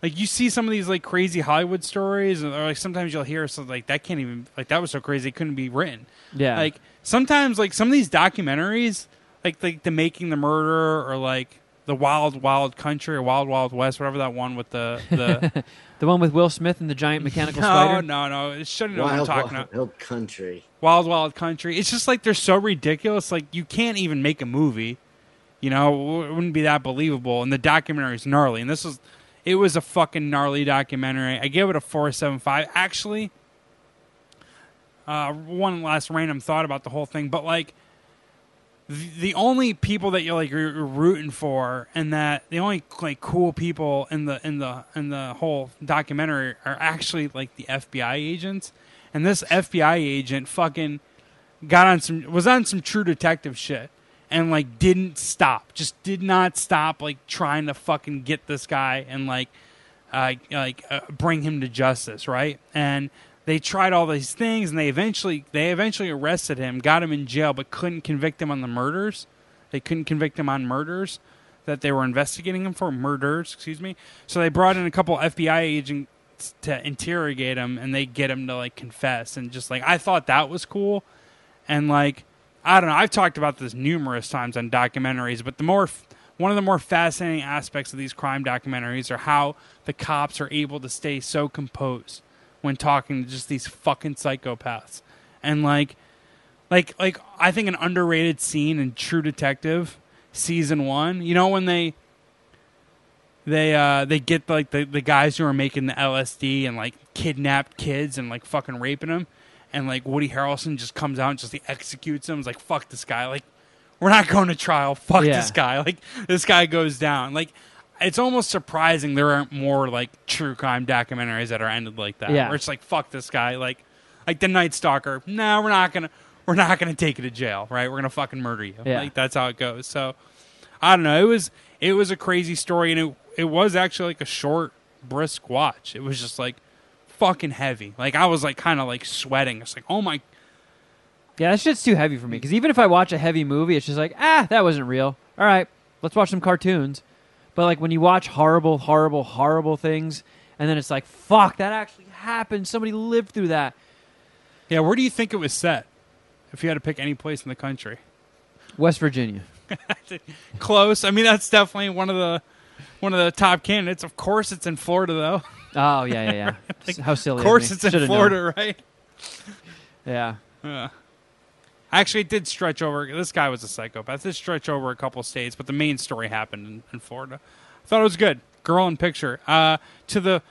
Like you see some of these like crazy Hollywood stories, or like sometimes you'll hear something like that can't even, like that was so crazy it couldn't be written. Yeah. Like sometimes like some of these documentaries, like the Making the Murderer, or like the Wild Wild Country or Wild Wild West, whatever that one with the the one with Will Smith and the giant mechanical spider. No, it's Shuddy. Know what I'm talking about. Wild Country. Wild Wild Country. It's just like they're so ridiculous. Like you can't even make a movie. You know, it wouldn't be that believable. And the documentary is gnarly. And it was a fucking gnarly documentary. I gave it a 4.75. Actually, one last random thought about the whole thing, but like the only people that you're rooting for, and that the only like cool people in the whole documentary are actually like the FBI agents. And this FBI agent fucking was on some True Detective shit. And like did not stop like trying to fucking get this guy and bring him to justice, right? And they tried all these things, and they eventually arrested him, got him in jail, but couldn't convict him on the murders. They couldn't convict him on murders. that they were investigating him for murders. Excuse me. So they brought in a couple FBI agents to interrogate him, and they get him to like confess. And just like I thought that was cool, and like I don't know. I've talked about this numerous times on documentaries, but one of the more fascinating aspects of these crime documentaries are how the cops are able to stay so composed when talking to just these fucking psychopaths. And like I think an underrated scene in True Detective season 1, you know, when they get like the guys who are making the LSD and like kidnapped kids and like fucking raping them, and like Woody Harrelson just comes out and just executes them. It's like, fuck this guy. Like, we're not going to trial. Fuck this guy. Like, this guy goes down. Like, it's almost surprising there aren't more like true crime documentaries that are ended like that. Yeah. Where it's like, fuck this guy. Like the Night Stalker. No, we're not gonna take you to jail, right? We're gonna fucking murder you. Yeah. Like, that's how it goes. So I don't know. It was a crazy story, and it was actually like a short, brisk watch. It was just like fucking heavy. Like, I was like kind of like sweating. It's like, oh my. Yeah, that shit's too heavy for me. Because even if I watch a heavy movie, it's just like, that wasn't real. All right, let's watch some cartoons. But like when you watch horrible, horrible, horrible things, and then it's like, fuck, that actually happened. Somebody lived through that. Yeah, where do you think it was set? If you had to pick any place in the country. West Virginia. Close. I mean, that's definitely one of the top candidates. Of course, it's in Florida, though. Oh, yeah. Like, how silly. Of course, me. it's in Should've Florida, known. right? Yeah. Actually, it did stretch over. This guy was a psychopath. It did stretch over a couple states, but the main story happened in Florida. I thought it was good. Girl in picture. For the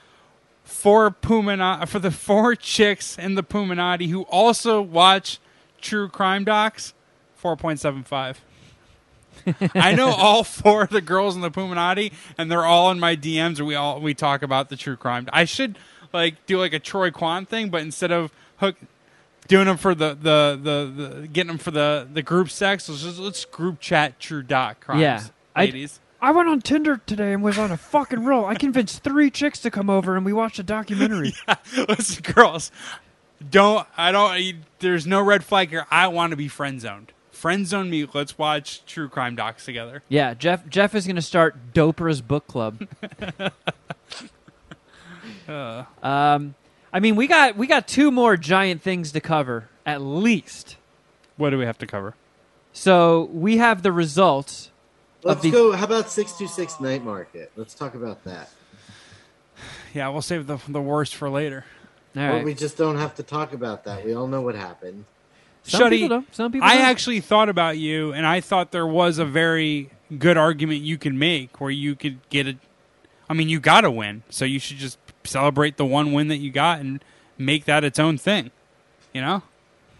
4 chicks in the Puminati who also watch true crime docs, 4.75. I know all 4 of the girls in the Puminati, and they're all in my DMs, and we talk about the true crime. I should like do like a Troy Kwan thing, but instead of doing them for the getting them for the group sex, let's group chat true doc crimes. Yeah. Ladies. I went on Tinder today and was on a fucking roll. I convinced 3 chicks to come over and we watched a documentary. Yeah. Listen, girls, there's no red flag here. I want to be friend zoned. Friend zone me. Let's watch true crime docs together. Yeah, Jeff is going to start Dopra's book club. I mean, we got 2 more giant things to cover, at least. What do we have to cover? So we have the results. Let's go. How about 626 Night Market? Let's talk about that. Yeah, we'll save the worst for later. All Well, right. we just don't have to talk about that. We all know what happened. Some Shuddy, people don't. Some people I don't. actually thought about you, and I thought there was a very good argument you could make where you could get it. I mean, you got to win, so you should just celebrate the one win that you got and make that its own thing. You know,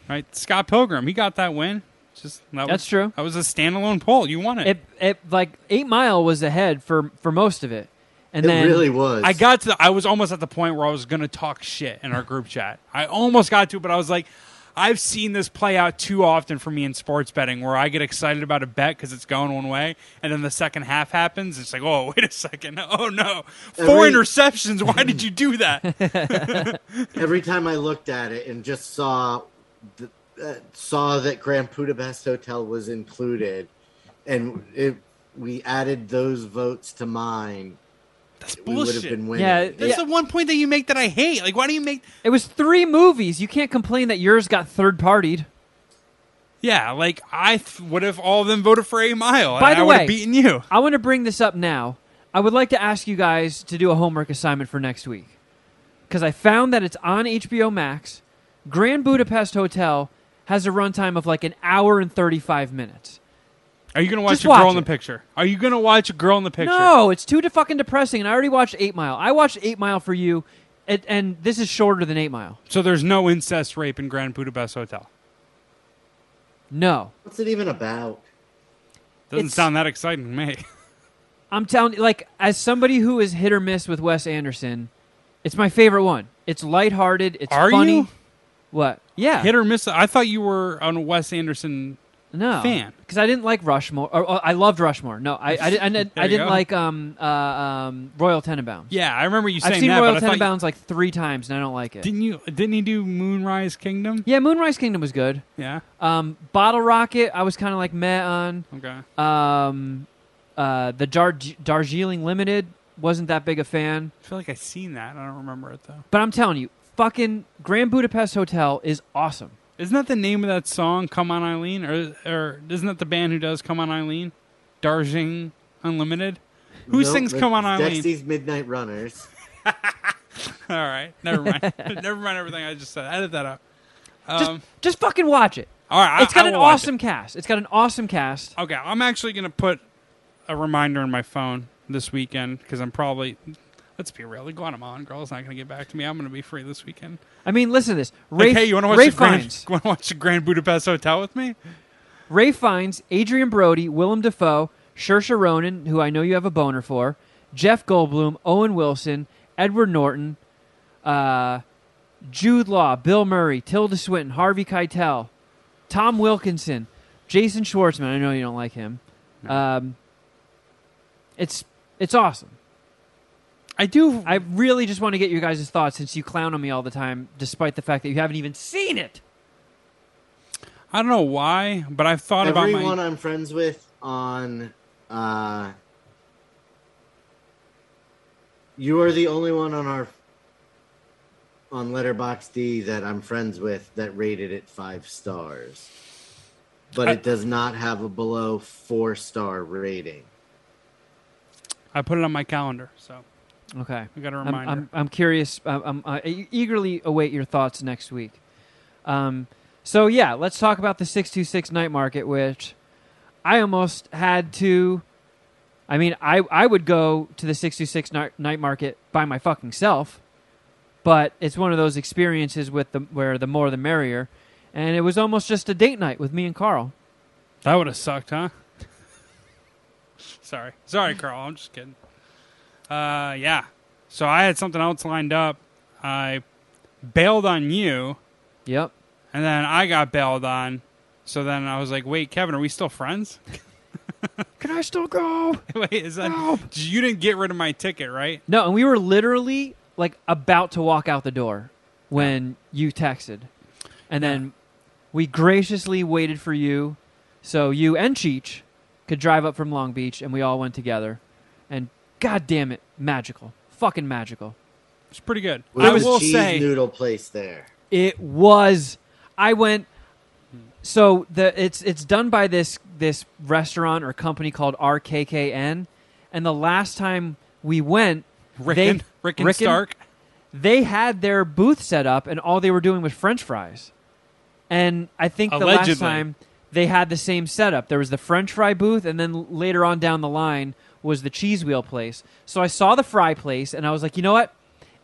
right? Scott Pilgrim, he got that win. That's true. That was a standalone poll. You won it. It like 8 Mile was ahead for most of it, and It then really was. I was almost at the point where I was going to talk shit in our group chat. I almost got to, but I was like, I've seen this play out too often for me in sports betting where I get excited about a bet because it's going one way, and then the second half happens. It's like, oh, wait a second. Oh, no. 4 interceptions. Why did you do that? Every time I looked at it and just saw that Grand Budapest Hotel was included, and we added those votes to mine, That's we would have bullshit. been winning. Yeah, That's the one point that you make that I hate. Like, why do you make... it was 3 movies. You can't complain that yours got third-partied. Yeah, like, what if all of them voted for 8 Mile? By the I would way, have beaten you. I want to bring this up now. I would like to ask you guys to do a homework assignment for next week, because I found that it's on HBO Max. Grand Budapest Hotel has a runtime of like 1 hour and 35 minutes. Are you going to watch Just a girl watch in the it. picture? Are you going to watch a girl in the picture? No, it's too fucking depressing, and I already watched 8 Mile. I watched 8 Mile for you, and this is shorter than 8 Mile. So there's no incest rape in Grand Budapest Hotel? No. What's it even about? Doesn't It's- sound that exciting to me. I'm telling you, like, as somebody who is hit or miss with Wes Anderson, it's my favorite one. It's lighthearted. It's Are funny. you? What? Yeah. Hit or miss? I thought you were a Wes Anderson No, fan. because I didn't like Rushmore. Or, I loved Rushmore. No, I didn't There you go. like Royal Tenenbaums. Yeah, I remember you saying I've seen that, Royal but I thought... Tenenbaums like 3 times, and I don't like it. Didn't he do Moonrise Kingdom? Yeah, Moonrise Kingdom was good. Yeah. Bottle Rocket, I was kind of like meh on. Okay. Darjeeling Limited, wasn't that big a fan. I feel like I've seen that. I don't remember it, though. But I'm telling you, fucking Grand Budapest Hotel is awesome. Isn't that the name of that song, Come On Eileen? Or isn't that the band who does Come On Eileen? Darjeeling Unlimited? Who sings Come On Eileen? Dexy's Midnight Runners. All right. Never mind. Never mind everything I just said. Edit that out. Just fucking watch it. All right. It's got an awesome cast. It's got an awesome cast. Okay. I'm actually going to put a reminder in my phone this weekend because I'm probably... Let's be real. The Guatemalan girl's not going to get back to me. I'm going to be free this weekend. I mean, listen to this. Hey, you want to watch the Grand Budapest Hotel with me? Ray Fiennes, Adrian Brody, Willem Dafoe, Saoirse Ronan, who I know you have a boner for, Jeff Goldblum, Owen Wilson, Edward Norton, Jude Law, Bill Murray, Tilda Swinton, Harvey Keitel, Tom Wilkinson, Jason Schwartzman. I know you don't like him. No. It's awesome. I really just want to get your guys' thoughts since you clown on me all the time, despite the fact that you haven't even seen it. I don't know why, but I've thought about everyone I'm friends with on. You are the only one on Letterboxd that I'm friends with that rated it 5 stars, but it does not have a below 4-star rating. I put it on my calendar, so. Okay. I got a reminder. I'm curious. I eagerly await your thoughts next week. So, yeah, let's talk about the 626 Night Market, which I almost had to... I mean, I would go to the 626 Night Market by my fucking self, but it's one of those experiences where the more the merrier, and it was almost just a date night with me and Carl. That would have sucked, huh? Sorry, Carl. I'm just kidding. Yeah. So I had something else lined up. I bailed on you. Yep. And then I got bailed on. So then I was like, wait, Kevin, are we still friends? Can I still go? Wait, is that... No. You didn't get rid of my ticket, right? No, and we were literally like about to walk out the door when you texted. And then we graciously waited for you so you and Cheech could drive up from Long Beach, and we all went together. And God damn it, magical. Fucking magical. It's pretty good. I will say, noodle place there. It was. I went. So it's done by this restaurant or company called RKKN, and the last time we went, Rick and Stark, they had their booth set up, and all they were doing was French fries. And I think the last time they had the same setup. There was the French fry booth, and then later on down the line was the cheese wheel place. So I saw the fry place, and I was like, you know what?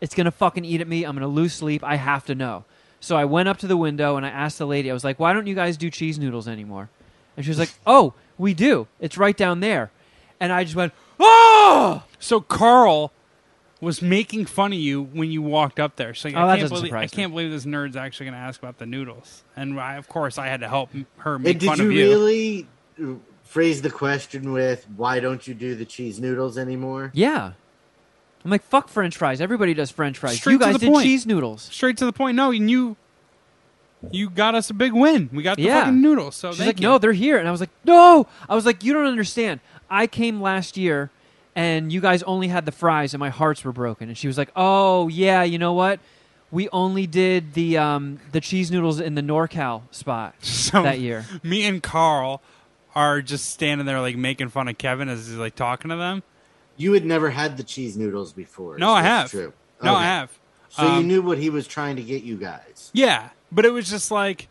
It's going to fucking eat at me. I'm going to lose sleep. I have to know. So I went up to the window, and I asked the lady, I was like, why don't you guys do cheese noodles anymore? And she was like, oh, we do. It's right down there. And I just went, oh! So Carl was making fun of you when you walked up there. So I can't believe this nerd's actually going to ask about the noodles. And of course, I had to help her make fun of you. Did you really phrase the question with, why don't you do the cheese noodles anymore? Yeah. I'm like, fuck French fries. Everybody does French fries. You guys did cheese noodles. Straight to the point. No, and you got us a big win. We got the fucking noodles. So she's like, no, they're here. And I was like, no. I was like, you don't understand. I came last year, and you guys only had the fries, and my hearts were broken. And she was like, oh, yeah, you know what? We only did the cheese noodles in the NorCal spot that year. Me and Carl are just standing there like making fun of Kevin as he's like talking to them. You had never had the cheese noodles before. No, I have. True. No, okay. I have. So you knew what he was trying to get you guys. Yeah, but it was just like...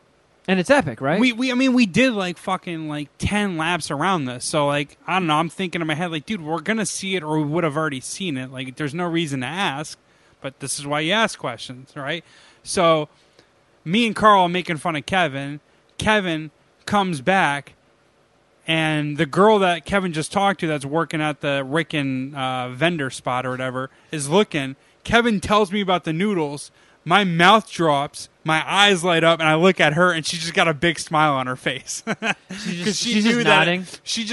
And it's epic, right? We did like fucking like 10 laps around this. So like, I don't know, I'm thinking in my head like, dude, we're going to see it or we would have already seen it. Like, there's no reason to ask, but this is why you ask questions, right? So me and Carl are making fun of Kevin. Kevin comes back, and the girl that Kevin just talked to that's working at the Rickon vendor spot or whatever is looking. Kevin tells me about the noodles. My mouth drops. My eyes light up, and I look at her, and she just got a big smile on her face. She's just nodding. She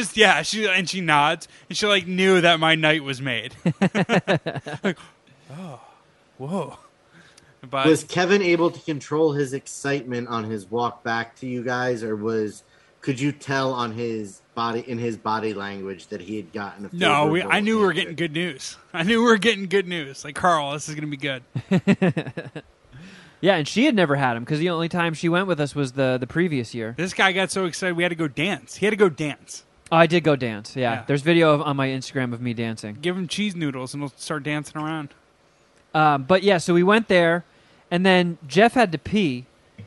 nods, and she like knew that my night was made. Like, oh, whoa. But was Kevin able to control his excitement on his walk back to you guys, or was could you tell on his body language that he had gotten a No, favorable I knew we were answer? getting good news. I knew we were getting good news. Like, Carl, this is going to be good. Yeah, and she had never had him because the only time she went with us was the previous year. This guy got so excited we had to go dance. He had to go dance. Oh, I did go dance. Yeah, Yeah. there's video on my Instagram of me dancing. Give him cheese noodles and he'll start dancing around. But yeah, so we went there, and then Jeff had to pee,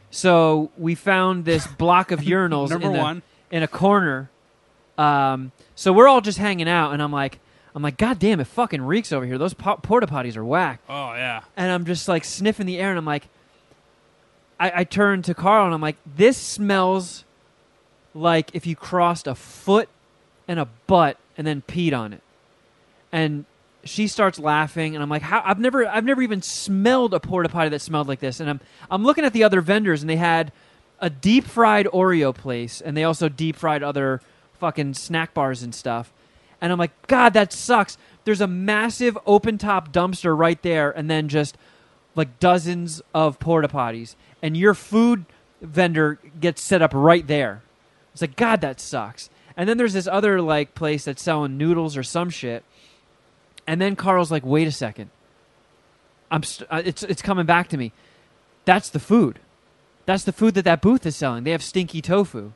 so we found this block of urinals in a corner. So we're all just hanging out, and I'm like, God damn, it fucking reeks over here. Those porta potties are whack. Oh, yeah. And I'm just like sniffing the air, and I'm like, I turned to Carl, and I'm like, this smells like if you crossed a foot and a butt and then peed on it. And she starts laughing, and I'm like, "How? I've never even smelled a porta potty that smelled like this." And I'm looking at the other vendors, and they had a deep fried Oreo place, and they also deep fried other fucking snack bars and stuff. And I'm like, God, that sucks. There's a massive open top dumpster right there, and then just like dozens of porta potties, and your food vendor gets set up right there. It's like, God, that sucks. And then there's this other like place that's selling noodles or some shit. And then Carl's like, wait a second. It's coming back to me. That's the food. That's the food that booth is selling. They have stinky tofu.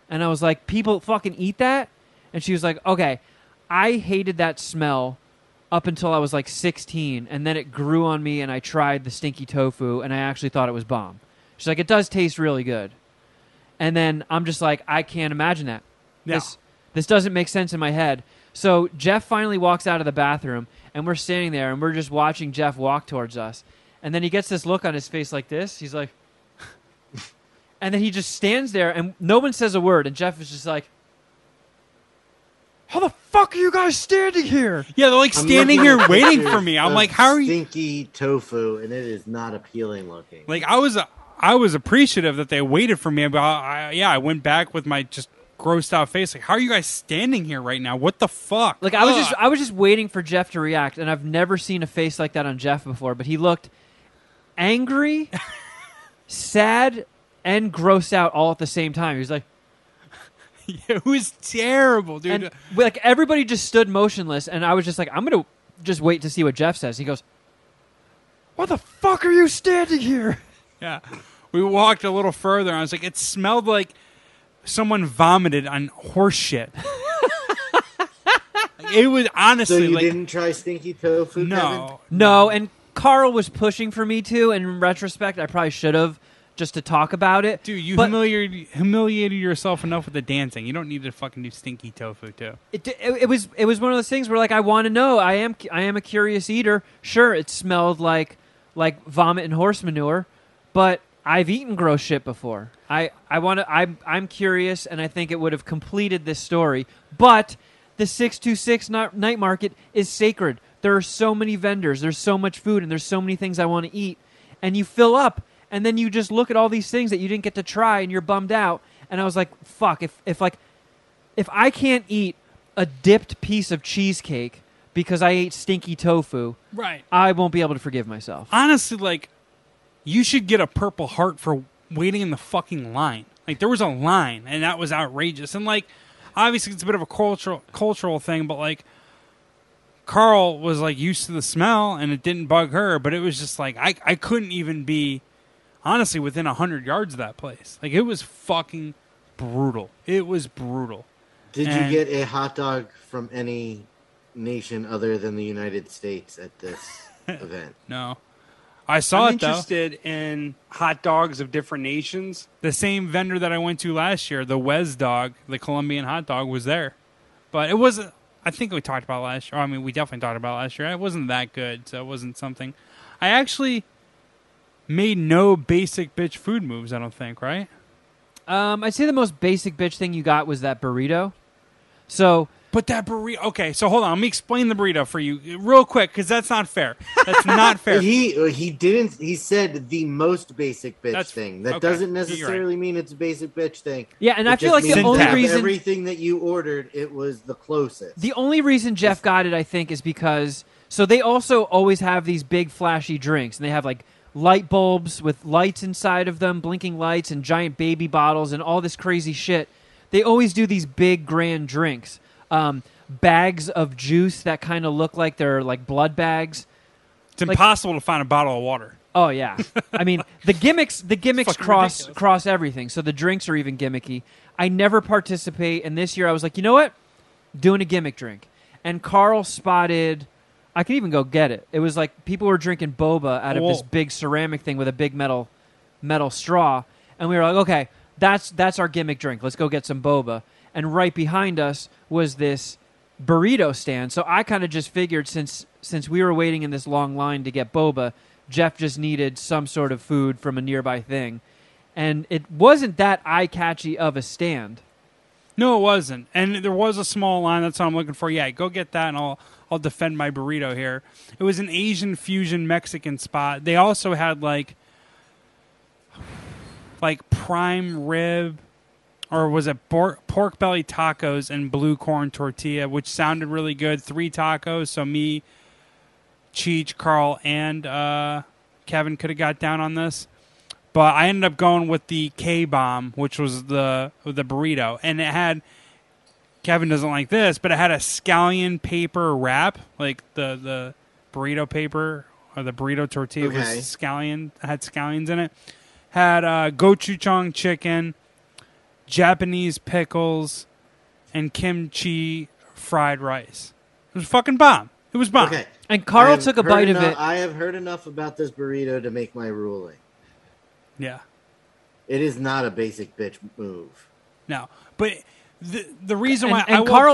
And I was like, people fucking eat that? And she was like, okay, I hated that smell up until I was like 16. And then it grew on me, and I tried the stinky tofu, and I actually thought it was bomb. She's like, it does taste really good. And then I'm just like, I can't imagine that. Yeah. This doesn't make sense in my head. So Jeff finally walks out of the bathroom, and we're standing there, and we're just watching Jeff walk towards us. And then he gets this look on his face like this. He's like... and then he just stands there, and no one says a word. And Jeff is just like, how the fuck are you guys standing here? Yeah, they're like standing here waiting for me. I'm like, how are you... Stinky tofu, and it is not appealing looking. Like, I was appreciative that they waited for me. But I went back with my just grossed out face. Like, how are you guys standing here right now? What the fuck? Like, I was just waiting for Jeff to react, and I've never seen a face like that on Jeff before. But he looked angry, sad, and grossed out all at the same time. He was like, it was terrible, dude. and like everybody just stood motionless, and I was just like, I'm gonna just wait to see what Jeff says. He goes, "What the fuck are you standing here?" Yeah, we walked a little further, and I was like, it smelled like someone vomited on horse shit. Like, it was honestly. So you like, didn't try stinky tofu? no, No, and Carl was pushing for me to, and in retrospect, I probably should have, just to talk about it. dude, you But humiliated yourself enough with the dancing. You don't need to fucking do stinky tofu too. it was one of those things where like I want to know. I am a curious eater. Sure, it smelled like vomit and horse manure, but I've eaten gross shit before. I'm curious, and I think it would have completed this story. But the 626 night market is sacred. There are so many vendors. There's so much food, and there's so many things I want to eat. And you fill up, and then you just look at all these things that you didn't get to try, and you're bummed out. And I was like, fuck, if I can't eat a dipped piece of cheesecake because I ate stinky tofu, Right. I won't be able to forgive myself. Honestly, like, you should get a Purple Heart for waiting in the fucking line. Like, there was a line, and that was outrageous. And, like, obviously it's a bit of a cultural thing, but, like, Carl was, like, used to the smell, and it didn't bug her, but it was just, like, I couldn't even be, honestly, within 100 yards of that place. Like, it was fucking brutal. It was brutal. Did And- you get a hot dog from any nation other than the United States at this event? No. I saw I'm it, though. interested in hot dogs of different nations. The same vendor that I went to last year, the Wes dog, the Colombian hot dog, was there. But it wasn't, I think we talked about last year. I mean, we definitely talked about last year. It wasn't that good, so it wasn't something. I actually made no basic bitch food moves, I don't think, right? I'd say the most basic bitch thing you got was that burrito. So, But that burrito, okay, so hold on. Let me explain the burrito for you real quick, because that's not fair. That's not fair. He didn't. He said the most basic bitch That's- thing. That okay, doesn't you're right. necessarily mean it's a basic bitch thing. yeah, and It I feel just like the means only syntax. reason everything that you ordered, it was the closest. the only reason Jeff got it, I think, is because so they also always have these big flashy drinks, and they have like light bulbs with lights inside of them, blinking lights, and giant baby bottles, and all this crazy shit. they always do these big grand drinks. Bags of juice that kind of look like they're like blood bags. It's impossible to find a bottle of water. Oh yeah. I mean, the gimmicks cross ridiculous. cross everything. So the drinks are even gimmicky. I never participate, and this year I was like, you know what? Doing a gimmick drink. And Carl spotted, I could even go get it. It was like people were drinking boba out of this big ceramic thing with a big metal straw, and we were like, okay, that's our gimmick drink. Let's go get some boba. And right behind us was this burrito stand. So I kind of just figured since we were waiting in this long line to get boba, Geoff just needed some sort of food from a nearby thing. And it wasn't that eye-catchy of a stand. No, it wasn't. And there was a small line. That's what I'm looking for. Yeah, go get that, and I'll defend my burrito here. It was an Asian fusion Mexican spot. They also had like prime rib, or was it pork belly tacos and blue corn tortilla, which sounded really good. 3 tacos, so me, Cheech, Carl, and Kevin could have got down on this. But I ended up going with the K-bomb, which was the burrito. And it had, Kevin doesn't like this, but it had a scallion paper wrap, like the burrito paper, or the burrito tortilla was scallion, had scallions in it. Had gochujang chicken, Japanese pickles, and kimchi fried rice. It was fucking bomb. It was bomb. Okay. And Carl took a bite of it. I have heard enough about this burrito to make my ruling. Yeah. It is not a basic bitch move. No. But the reason why...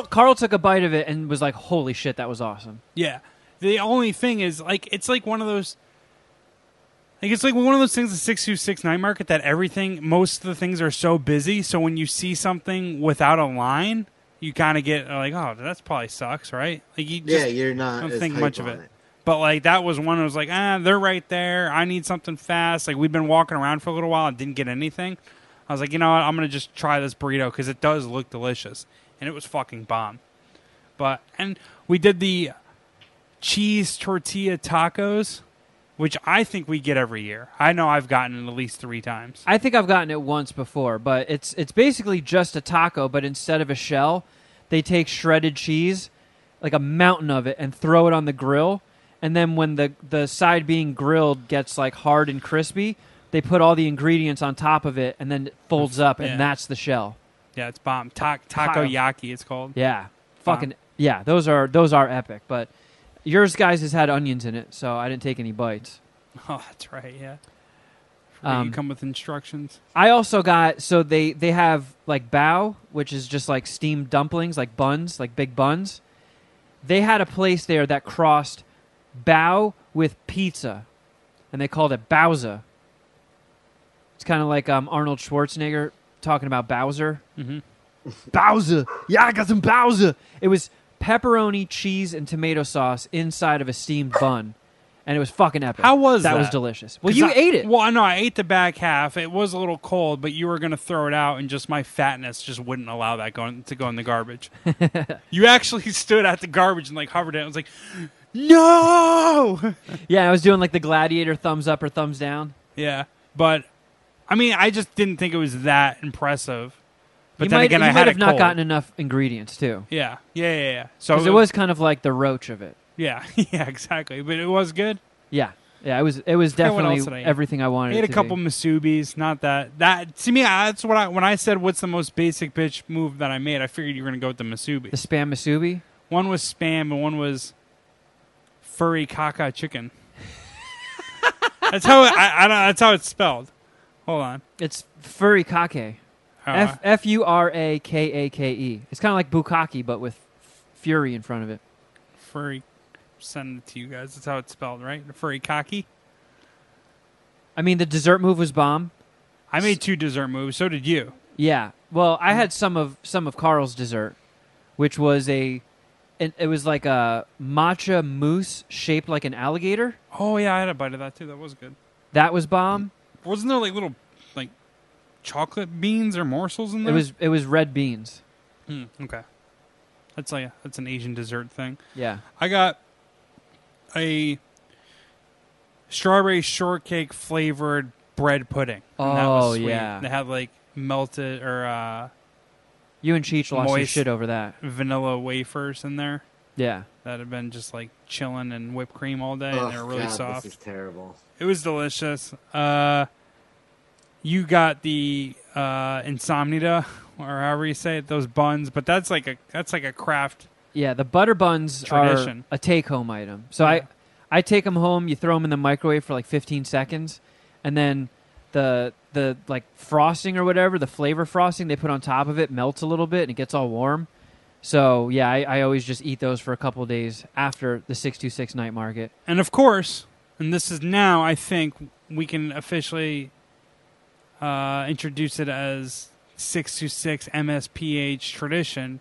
Carl took a bite of it and was like, holy shit, that was awesome. Yeah. The only thing is, like, it's like one of those... Like, it's like one of those things at 626 Night Market that most of the things are so busy, so when you see something without a line, you kind of get like, oh, that's probably sucks, right? Like, you're not don't as think hype much of on it. But, like, that was one that was like, they're right there. I need something fast. Like, we've been walking around for a little while and didn't get anything. I was like, you know what? I'm going to just try this burrito because it does look delicious. And it was fucking bomb. And we did the cheese tortilla tacos, which I think we get every year. I know I've gotten it at least 3 times. I think I've gotten it once before, but it's basically just a taco, but instead of a shell, they take shredded cheese, like a mountain of it, and throw it on the grill. And then when the side being grilled gets like hard and crispy, they put all the ingredients on top of it, and then it folds up, and that's the shell. Yeah, it's bomb. Takoyaki, it's called. Yeah, fucking yeah. Those are epic. But yours guys has had onions in it, so I didn't take any bites. Oh, that's right. Yeah. You come with instructions. I also got they have like bao, which is just like steamed dumplings, like buns, like big buns. They had a place there that crossed bao with pizza, and they called it Bowza. It's kind of like Arnold Schwarzenegger talking about Bowser. Mm-hmm. Bowser, yeah, I got some Bowser. It was pepperoni, cheese, and tomato sauce inside of a steamed bun, and it was fucking epic. How was that? That was delicious. Well, you ate it. Well, I know I ate the back half. It was a little cold, but you were going to throw it out, and just my fatness just wouldn't allow that to go in the garbage. You actually stood at the garbage and like hovered it. I was like, no! Yeah, I was doing like the gladiator thumbs up or thumbs down. Yeah, but I mean, I just didn't think it was that impressive. But then might again, I had have it not cold. gotten enough ingredients too. Yeah. So it was kind of like the roach of it. Yeah, yeah, exactly. But it was good. Yeah. It was definitely everything I wanted. I ate a couple Masubis. Not that. To me, that's what when I said what's the most basic bitch move that I made. I figured you were gonna go with the Masubi. The spam Masubi. One was spam, and one was furry caca chicken. That's how that's how it's spelled. Hold on. It's furry kake. Furakake. It's kind of like bukkake, but with fury in front of it. Furry. Send it to you guys. That's how it's spelled, right? Furry kake. I mean, the dessert move was bomb. I made 2 dessert moves. So did you. Yeah. Well, I had some of Carl's dessert, which was it was like a matcha mousse shaped like an alligator. Oh yeah, I had a bite of that too. That was good. That was bomb. Wasn't there like little like chocolate beans or morsels in there? It was red beans. Okay. That's an Asian dessert thing. Yeah. I got a strawberry shortcake flavored bread pudding. Oh, and that was sweet. yeah. They had like melted or You and Cheech lost your moist shit over that. vanilla wafers in there Yeah. that had been just like chilling in whipped cream all day, Oh, and they were really God, soft. This is terrible. It was delicious. You got the Insomnita, or however you say it, those buns, but that's like a craft. Yeah, the butter buns Tradition. are a take-home item. So Yeah. I take them home. You throw them in the microwave for like 15 seconds, and then the like frosting or whatever, the flavor frosting they put on top of it melts a little bit and it gets all warm. So yeah, I always just eat those for a couple of days after the 626 night market. And of course, and this is now, I think we can officially introduce it as 626 MSPH tradition.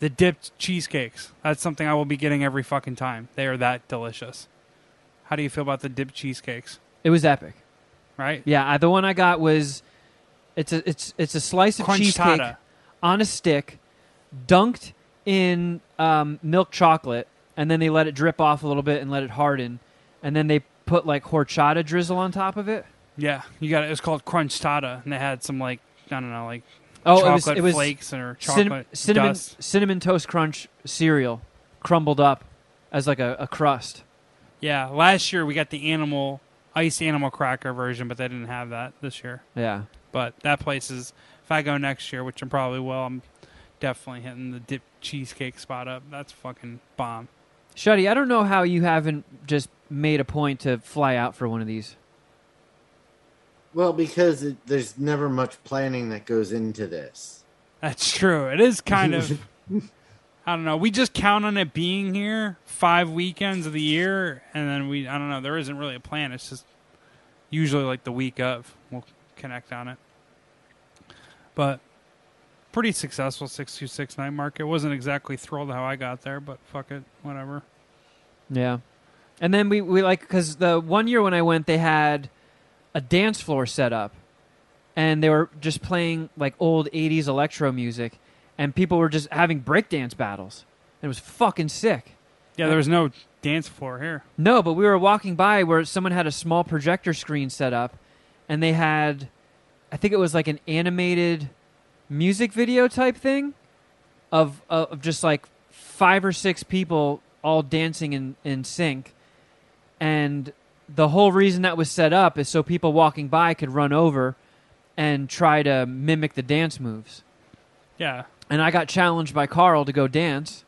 The dipped cheesecakes. That's something I will be getting every fucking time. They are that delicious. How do you feel about the dipped cheesecakes? It was epic. Right? Yeah, the one I got was it's a slice of Crunch cheesecake tata. on a stick, dunked in milk chocolate, and then they let it drip off a little bit and let it harden, and then they put like horchata drizzle on top of it. Yeah, you got it. It was called Crunch Tata, and they had some like I don't know, like Oh, chocolate it was flakes or chocolate cinnamon dust. cinnamon toast crunch cereal, crumbled up as like a crust. Yeah, last year we got the iced animal cracker version, but they didn't have that this year. Yeah, But that place is, if I go next year, which I probably will, I'm definitely hitting the dipped cheesecake spot up. That's fucking bomb. Shuddy, I don't know how you haven't just made a point to fly out for one of these. Well, because there's never much planning that goes into this. That's true. It is kind of, I don't know. We just count on it being here 5 weekends of the year, and then I don't know. There isn't really a plan. It's just usually like the week of. We'll connect on it. But pretty successful 626 night market. Wasn't exactly thrilled how I got there, but fuck it. Whatever. Yeah, and then we like, because the one year when I went, they had a dance floor set up, and they were just playing like old 80s electro music, and people were just having breakdance battles. It was fucking sick. Yeah, there was no dance floor here. No, but we were walking by where someone had a small projector screen set up, and they had, I think it was like an animated music video type thing of just like 5 or 6 people all dancing in sync. And the whole reason that was set up is so people walking by could run over and try to mimic the dance moves. Yeah. And I got challenged by Carl to go dance.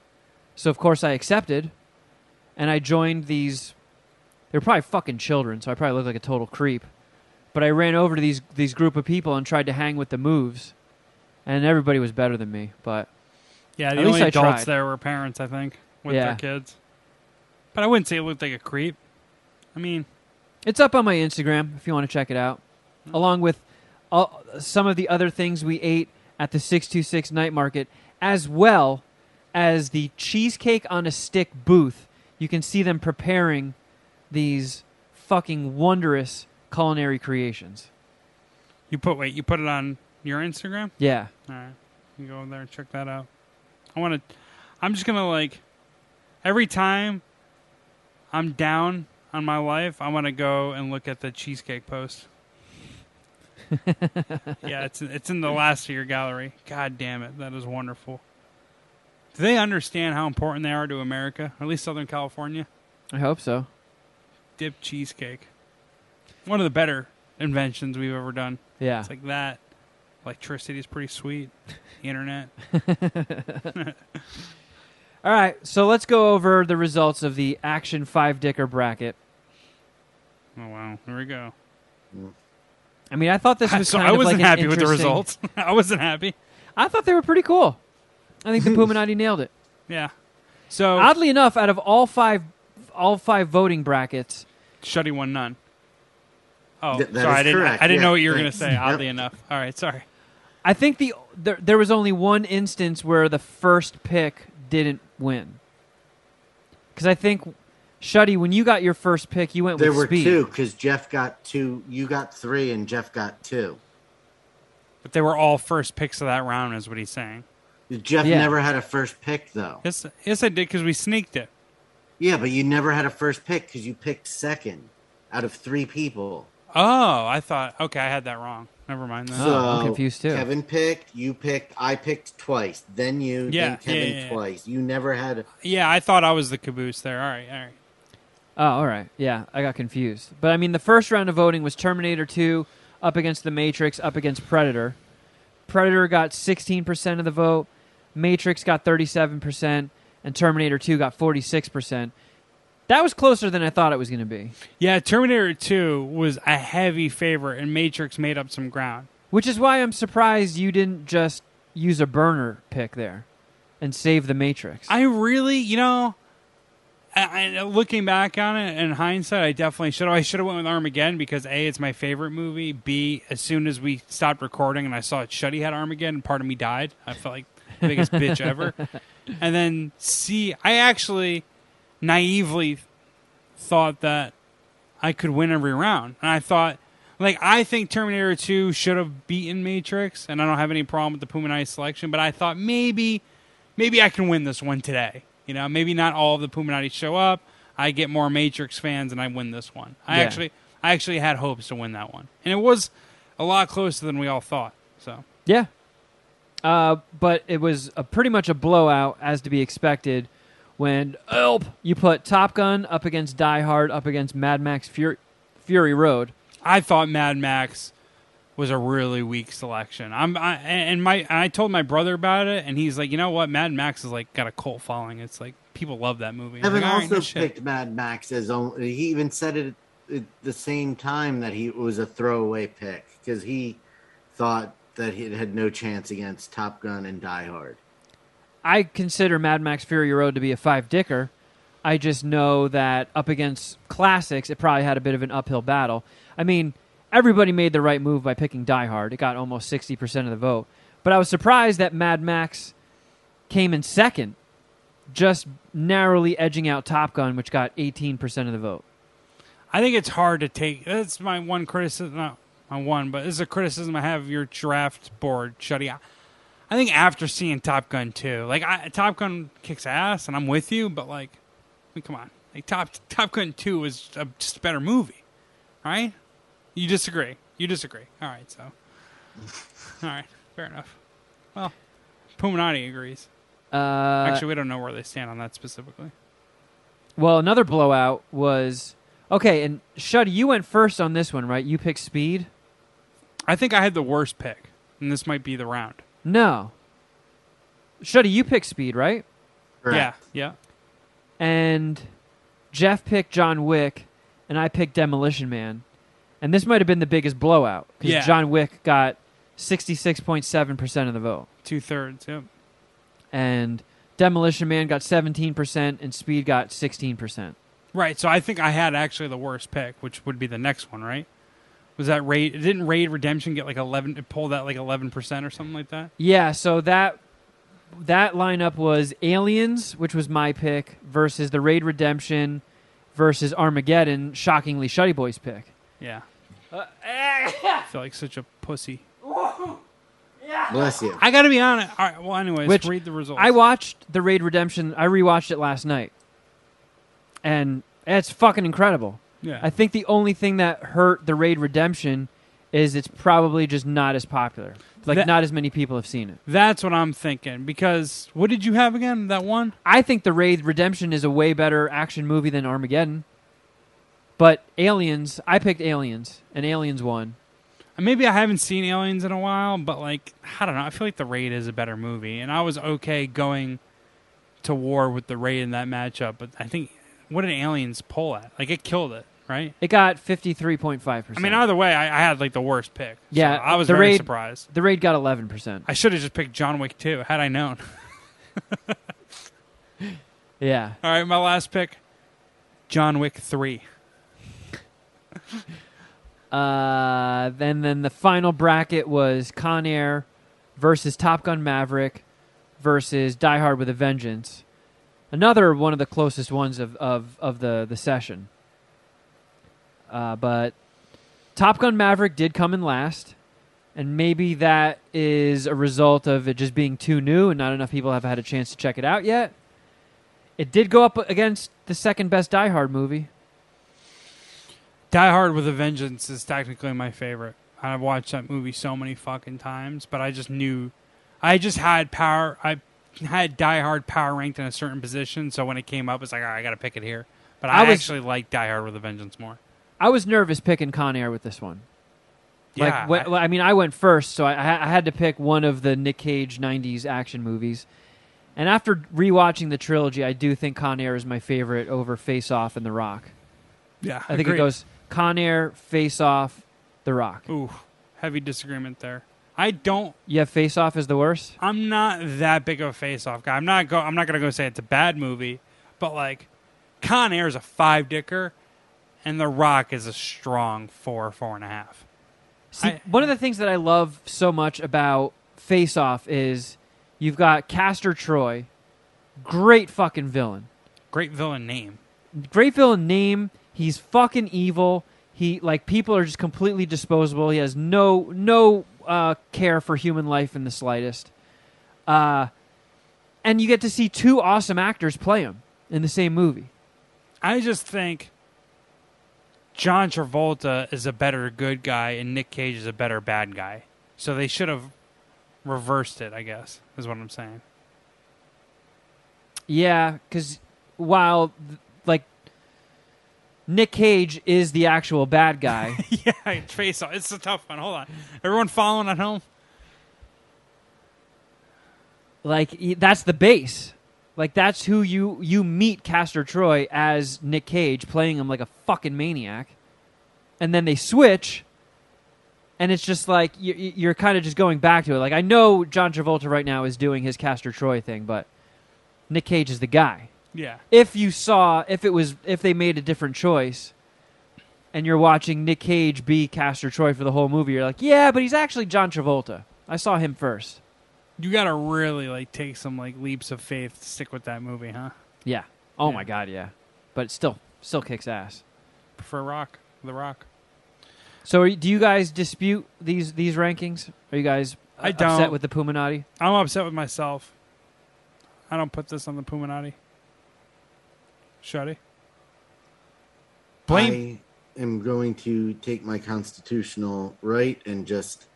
So, of course, I accepted. And I joined these... They were probably fucking children, so I probably looked like a total creep. But I ran over to these group of people and tried to hang with the moves. And everybody was better than me, but... Yeah, At the least only I adults tried. there were parents, I think, with Yeah. their kids. But I wouldn't say it looked like a creep. I mean... It's up on my Instagram if you want to check it out. Along with some of the other things we ate at the 626 night market, as well as the cheesecake on a stick booth. You can see them preparing these fucking wondrous culinary creations. You put it on your Instagram? Yeah. All right. You can go over there and check that out. I'm just going to like, every time I'm down on my life, I want to go and look at the cheesecake post. Yeah, it's in the last of your gallery. God damn it. That is wonderful. Do they understand how important they are to America? Or at least Southern California? I hope so. Dipped cheesecake. One of the better inventions we've ever done. Yeah. It's like that. Electricity is pretty sweet. The internet. All right, so let's go over the results of the Action 5-Dicker bracket. Oh, wow. Here we go. I mean, I thought this was So kind I of wasn't like an happy with the interesting- results. I wasn't happy. I thought they were pretty cool. I think the Puminati nailed it. Yeah. So Oddly enough, out of all five voting brackets, Shuddy won none. Oh, That sorry. is correct. I didn't Yeah, know what you were going to thanks. say, oddly Yep. enough. All right, sorry. I think there was only one instance where the first pick didn't win. Because I think, Shuddy, when you got your first pick, you went There with were speed. 2 because Jeff got 2, you got 3, and Jeff got 2. But they were all first picks of that round, is what he's saying. Jeff Yeah. never had a first pick, though. Yes, I did, because we sneaked it. Yeah, but you never had a first pick because you picked second out of 3 people. Oh, I thought, okay, I had that wrong. Never mind that. So I'm confused too. Kevin picked, you picked, I picked twice. Then you, then Kevin twice. You never had. Yeah, I thought I was the caboose there. All right. Oh, all right. Yeah, I got confused. But I mean, the first round of voting was Terminator 2 up against The Matrix, up against Predator. Predator got 16% of the vote, Matrix got 37%, and Terminator 2 got 46%. That was closer than I thought it was going to be. Yeah, Terminator 2 was a heavy favorite, and Matrix made up some ground. Which is why I'm surprised you didn't just use a burner pick there and save The Matrix. I really, looking back on it in hindsight, I definitely should have. I should have went with Armageddon because A, it's my favorite movie. B, as soon as we stopped recording and I saw Shuddy had Armageddon, part of me died. I felt like the biggest bitch ever. And then C, I actually naively thought that I could win every round. And I thought, I think Terminator 2 should have beaten Matrix, and I don't have any problem with the Puminati selection, but I thought maybe I can win this one today. Maybe not all of the Puminati show up. I get more Matrix fans, and I win this one. I actually had hopes to win that one, and it was a lot closer than we all thought. So yeah, but it was pretty much a blowout, as to be expected. When you put Top Gun up against Die Hard, up against Mad Max Fury Road. I thought Mad Max was a really weak selection. I told my brother about it, and he's like, you know what? Mad Max is got a cult following. It's people love that movie. Evan also picked Mad Max as only. He even said it at the same time that it was a throwaway pick because he thought that it had no chance against Top Gun and Die Hard. I consider Mad Max Fury Road to be a 5-dicker. I just know that up against classics, it probably had a bit of an uphill battle. I mean, everybody made the right move by picking Die Hard. It got almost 60% of the vote. But I was surprised that Mad Max came in second, just narrowly edging out Top Gun, which got 18% of the vote. I think it's hard to take. That's my one criticism. Not my one, but this is a criticism I have of your draft board, Shuddy. I think after seeing Top Gun 2, Top Gun kicks ass, and I'm with you, but come on. Top Gun 2 was just a better movie, right? You disagree. All right, so. All right, fair enough. Well, Puminati agrees. Actually, we don't know where they stand on that specifically. Well, another blowout was... Okay, and Shuddy, you went first on this one, right? You picked Speed? I think I had the worst pick, and this might be the round. No. Shuddy, you picked Speed, right? Correct. Yeah. And Geoff picked John Wick, and I picked Demolition Man. And this might have been the biggest blowout, because John Wick got 66.7% of the vote. 2/3, yep. And Demolition Man got 17%, and Speed got 16%. Right, so I think I had actually the worst pick, which would be the next one, right? Was that Raid? Didn't Raid Redemption get 11? It pulled out 11% or something like that. Yeah. So that lineup was Aliens, which was my pick, versus the Raid Redemption, versus Armageddon. Shockingly, Shuddy Boy's pick. Yeah. I feel like such a pussy. Bless you. I got to be honest. All right. Well, anyways, read the results. I watched the Raid Redemption. I rewatched it last night, and it's fucking incredible. Yeah. I think the only thing that hurt the Raid Redemption is it's probably just not as popular. Not as many people have seen it. That's what I'm thinking. Because what did you have again? That one? I think the Raid Redemption is a way better action movie than Armageddon. But Aliens, I picked Aliens, and Aliens won. Maybe I haven't seen Aliens in a while, but I don't know. I feel like the Raid is a better movie, and I was okay going to war with the Raid in that matchup. But I think what did Aliens pull at? It killed it. Right? It got 53.5%. I mean, either way, I had the worst pick. Yeah, so I was very surprised. The Raid got 11%. I should have just picked John Wick 2, had I known. Yeah. All right, my last pick, John Wick 3. Then the final bracket was Con Air versus Top Gun Maverick versus Die Hard with a Vengeance. Another one of the closest ones of the session. But Top Gun Maverick did come in last, and maybe that is a result of it just being too new and not enough people have had a chance to check it out yet. It did go up against the second best Die Hard movie. Die Hard with a Vengeance is technically my favorite. I've watched that movie so many fucking times, but I just knew, I just had power. I had Die Hard power ranked in a certain position, so when it came up, it's like, all right, I got to pick it here. But I actually like Die Hard with a Vengeance more. I was nervous picking Con Air with this one. Yeah, I mean, I went first, so I had to pick one of the Nick Cage 90s action movies. And after rewatching the trilogy, I do think Con Air is my favorite over Face Off and The Rock. Yeah, I think it goes Con Air, Face Off, The Rock. Ooh, heavy disagreement there. I don't. You have Face Off as the worst? I'm not that big of a Face Off guy. I'm not gonna go say it's a bad movie, but like, Con Air is a 5-dicker, and The Rock is a strong 4.5. See, one of the things that I love so much about Face Off is you've got Castor Troy, great fucking villain. Great villain name. Great villain name. He's fucking evil. He people are just completely disposable. He has no care for human life in the slightest. And you get to see two awesome actors play him in the same movie. I just think John Travolta is a better good guy and Nick Cage is a better bad guy. So they should have reversed it, I guess, is what I'm saying. Yeah, because while, Nick Cage is the actual bad guy. Yeah, Face Off. It's a tough one. Hold on. Everyone following at home? That's the base. That's who you meet Castor Troy as Nick Cage, playing him like a fucking maniac. And then they switch, and it's just you're kind of just going back to it. I know John Travolta right now is doing his Castor Troy thing, but Nick Cage is the guy. Yeah. If they made a different choice, and you're watching Nick Cage be Castor Troy for the whole movie, you're like, yeah, but he's actually John Travolta. I saw him first. You gotta really take some leaps of faith to stick with that movie, huh? Yeah. Oh my God, yeah. But it still kicks ass. Prefer The Rock. So do you guys dispute these rankings? Are you guys upset with the Puminati? I'm upset with myself. I don't put this on the Puminati. Shuddy? I am going to take my constitutional right and just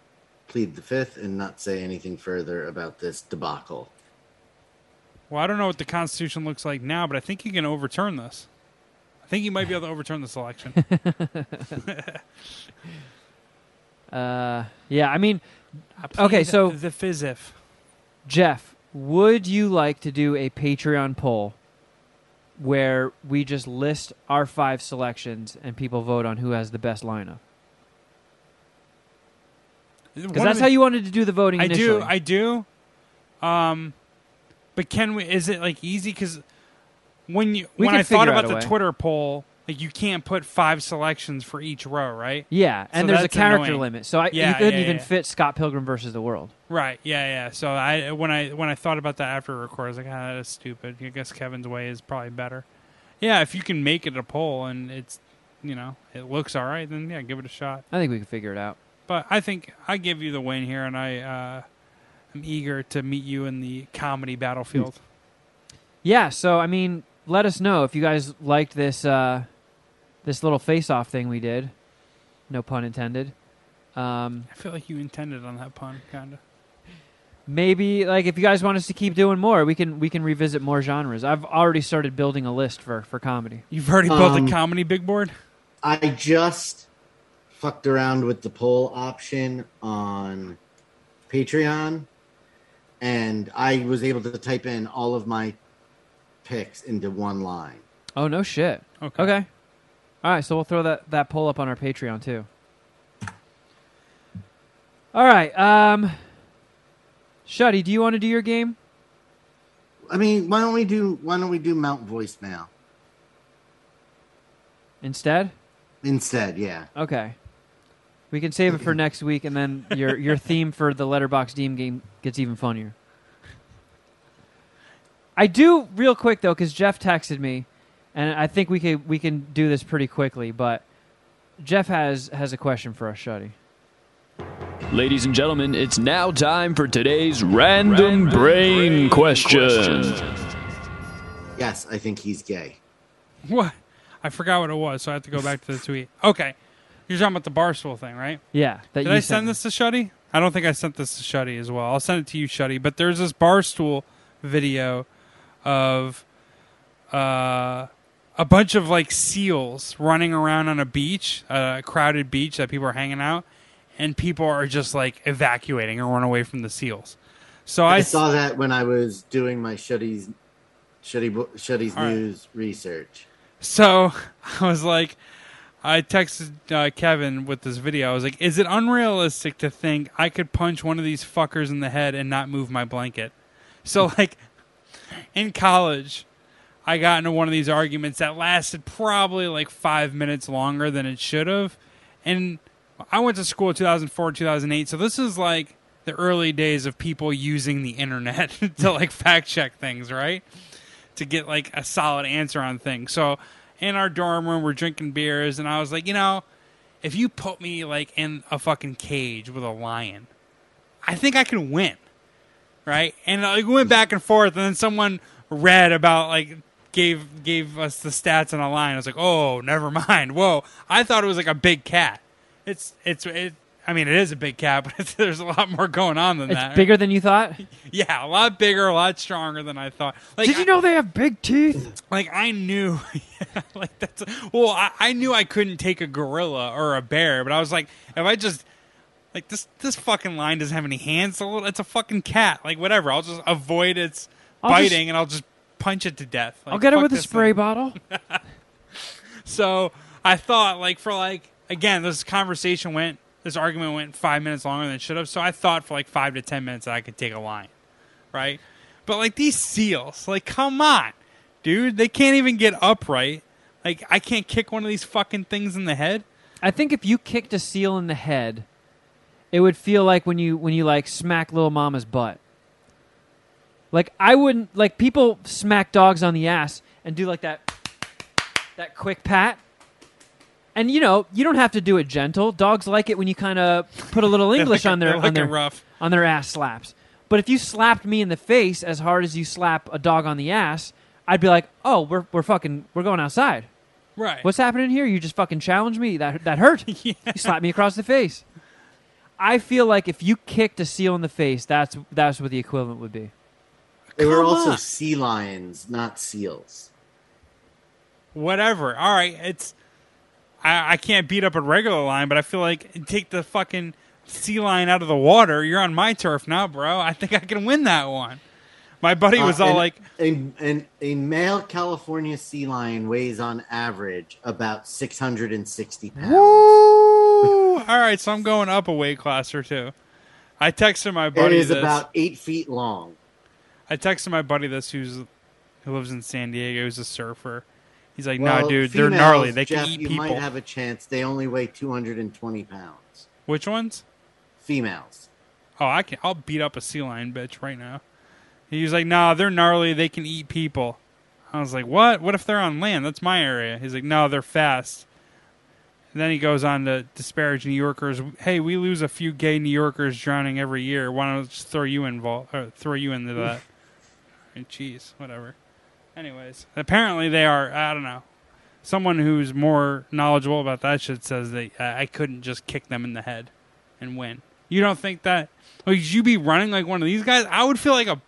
plead the fifth and not say anything further about this debacle. Well, I don't know what the Constitution looks like now, but I think you can overturn this. I think you might be able to overturn this election. Yeah, I mean, okay, so the fizz-if. Jeff, would you like to do a Patreon poll where we just list our 5 selections and people vote on who has the best lineup? Because that's how you wanted to do the voting initially. I do. But can we? Is it easy? Because when I thought about the Twitter poll, you can't put 5 selections for each row, right? Yeah, and there's a character annoying. limit, so you couldn't even fit Scott Pilgrim versus the World. Right. Yeah. So when I thought about that after record, I was like, that's stupid. I guess Kevin's way is probably better. Yeah, if you can make it a poll and it's it looks all right, then yeah, give it a shot. I think we can figure it out. But I think I give you the win here, and I am eager to meet you in the comedy battlefield. Yeah, so, I mean, let us know if you guys liked this this little face-off thing we did. No pun intended. I feel like you intended on that pun, kind of. Maybe, if you guys want us to keep doing more, we can revisit more genres. I've already started building a list for comedy. You've already built a comedy big board? I just fucked around with the poll option on Patreon, and I was able to type in all of my picks into one line. Oh, no shit. Okay. All right, so we'll throw that poll up on our Patreon, too. All right. Shuddy, do you want to do your game? I mean, why don't we do Mount Voicemail? Instead, yeah. Okay. We can save it for next week, and then your theme for the Letterboxd Deem game gets even funnier. I do, real quick, though, because Jeff texted me, and I think we can do this pretty quickly, but Jeff has a question for us, Shuddy. Ladies and gentlemen, it's now time for today's Random Brain question. Yes, I think he's gay. What? I forgot what it was, so I have to go back to the tweet. Okay. You're talking about the barstool thing, right? Yeah. Did I send this to Shuddy? I don't think I sent this to Shuddy as well. I'll send it to you, Shuddy. But there's this barstool video of a bunch of like seals running around on a beach, a crowded beach that people are hanging out, and people are just like evacuating or run away from the seals. So I saw that when I was doing my Shuddy's News research. So I was like, I texted Kevin with this video. I was like, is it unrealistic to think I could punch one of these fuckers in the head and not move my blanket? So, like, in college, I got into one of these arguments that lasted probably like 5 minutes longer than it should have. And I went to school in 2004, 2008. So this is like the early days of people using the internet to like fact check things, right? To get like a solid answer on things. So in our dorm room, we're drinking beers, and I was like, if you put me like in a fucking cage with a lion, I think I can win, right? And like we went back and forth, and then someone read about like gave us the stats on a lion. I was like, oh, never mind. Whoa, I thought it was like a big cat. I mean, it is a big cat, but there's a lot more going on than that. It's bigger than you thought? Yeah, a lot bigger, a lot stronger than I thought. Like, Did you know they have big teeth? Like, I knew, I knew I couldn't take a gorilla or a bear, but I was like, if I just, like, this fucking lion doesn't have any hands, so it's a fucking cat. Like, whatever, I'll just avoid its biting, and I'll just punch it to death. Like, I'll get it with a spray bottle. So, I thought, again, this argument went 5 minutes longer than it should have, so I thought for like 5 to 10 minutes that I could take a lion, right? But like these seals, like come on, dude, they can't even get upright. Like I can't kick one of these fucking things in the head. I think if you kicked a seal in the head, it would feel like when you like smack little mama's butt. Like I wouldn't, like people smack dogs on the ass and do like that quick pat. And you don't have to do it gentle. Dogs like it when you kind of put a little English on their ass slaps. But if you slapped me in the face as hard as you slap a dog on the ass, I'd be like, "Oh, we're going outside." Right. What's happening here? You just fucking challenged me. That hurt. Yeah. You slapped me across the face. I feel like if you kicked a seal in the face, that's what the equivalent would be. They were also sea lions, not seals. Whatever. All right, I can't beat up a regular lion, but I feel like take the fucking sea lion out of the water. You're on my turf now, bro. I think I can win that one. My buddy was all like... A male California sea lion weighs on average about 660 pounds. Woo! All right, so I'm going up a weight class or two. I texted my buddy this. It is about 8 feet long. I texted my buddy this who lives in San Diego. He's a surfer. He's like, no, dude, they're gnarly. They can eat people. You might have a chance. They only weigh 220 pounds. Which ones? Females. Oh, I'll beat up a sea lion bitch right now. He was like, nah, they're gnarly. They can eat people. I was like, what? What if they're on land? That's my area. He's like, no, they're fast. And then he goes on to disparage New Yorkers. Hey, we lose a few gay New Yorkers drowning every year. Why don't I just throw you into that? Jeez, whatever. Anyways, apparently they are, I don't know, someone who's more knowledgeable about that shit says I couldn't just kick them in the head and win. You don't think that? Like, you be running like one of these guys? I would feel like a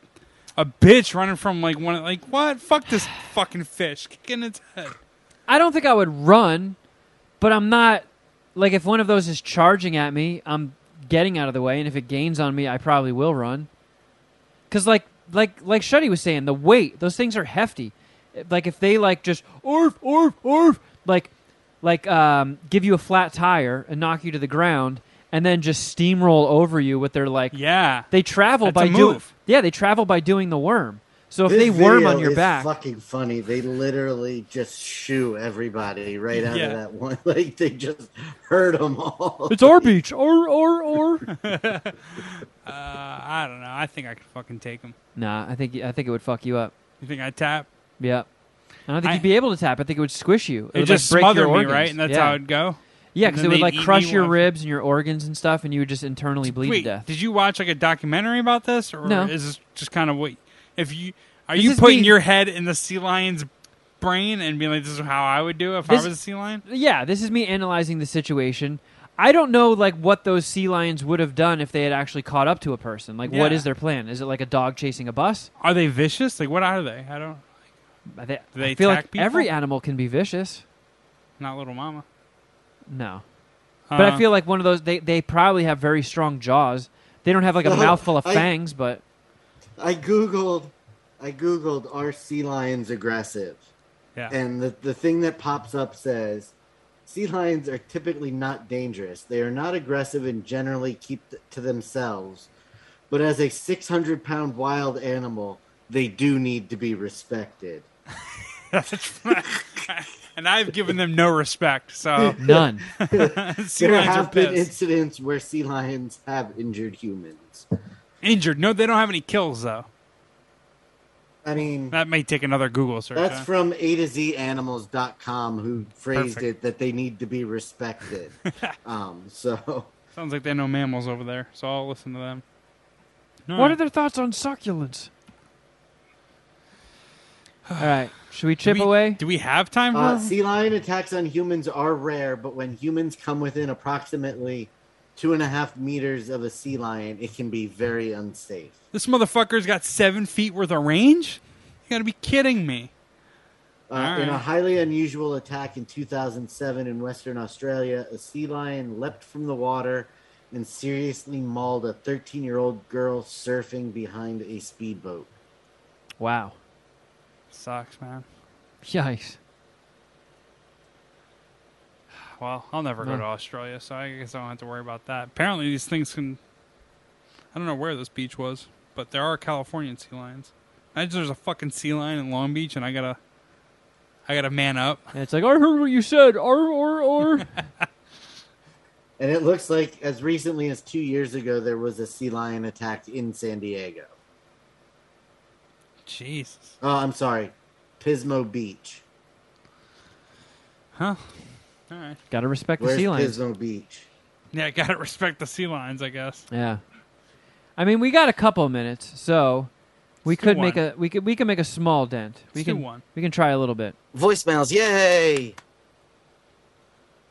bitch running from like one of, like, what? Fuck this fucking fish. Kick in its head. I don't think I would run, but I'm not, like if one of those is charging at me, I'm getting out of the way, and if it gains on me, I probably will run. Because like Shuddy was saying, the weight, those things are hefty. Like if they like just orf give you a flat tire and knock you to the ground and then just steamroll over you with their like they travel by doing the worm. So if they worm on your back, fucking funny. They literally just shoo everybody right out of that one. Like they just hurt them all. It's our beach. Or. I don't know. I think I could fucking take them. Nah, I think it would fuck you up. You think I'd tap? Yeah. I don't think you'd be able to tap. I think it would squish you. It would just break smother your me, organs. right? And that's how it'd go? Yeah, because it would like crush your ribs and your organs and stuff, and you would just internally bleed to death. Did you watch like a documentary about this? Or no. Is this just kind of what... Are you putting your head in the sea lion's brain and being like, this is how I would do it if I was a sea lion? Yeah, this is me analyzing the situation. I don't know like what those sea lions would have done if they had actually caught up to a person. Like, what is their plan? Is it like a dog chasing a bus? Are they vicious? Like, what are they? I don't... Do they I feel attack like people? every animal can be vicious. Not Little Mama. No. But I feel like one of those, they probably have very strong jaws. They don't have like a mouthful of fangs, but... I Googled, are sea lions aggressive? Yeah. And the thing that pops up says, sea lions are typically not dangerous. They are not aggressive and generally keep to themselves. But as a 600-pound wild animal, they do need to be respected. And I've given them no respect, so... None. There have been incidents where sea lions have injured humans. Injured? No, they don't have any kills, though. I mean... That may take another Google search. That's from A to Z Animals.com, who phrased it that they need to be respected. So... Sounds like they know mammals over there, so I'll listen to them. What are their thoughts on succulents? All right. Should we chip away? Do we have time for sea lion attacks on humans are rare, but when humans come within approximately 2.5 meters of a sea lion, it can be very unsafe. This motherfucker's got 7 feet worth of range? You gotta be kidding me. In a highly unusual attack in 2007 in Western Australia, a sea lion leapt from the water and seriously mauled a 13-year-old girl surfing behind a speedboat. Wow. Sucks, man. Yikes. Well, I'll never go to Australia, so I guess I don't have to worry about that. Apparently these things can... I don't know where this beach was, but there are Californian sea lions. Imagine there's a fucking sea lion in Long Beach, and I gotta man up. And it's like, I heard what you said. Or. And it looks like as recently as 2 years ago, there was a sea lion attacked in San Diego. Jesus. Oh, I'm sorry. Pismo Beach. Huh. All right. Gotta respect the sea lions. Pismo Beach? Yeah, gotta respect the sea lions, I guess. Yeah. I mean, we got a couple of minutes, so we could make a small dent. We can try a little bit. Voicemails, yay!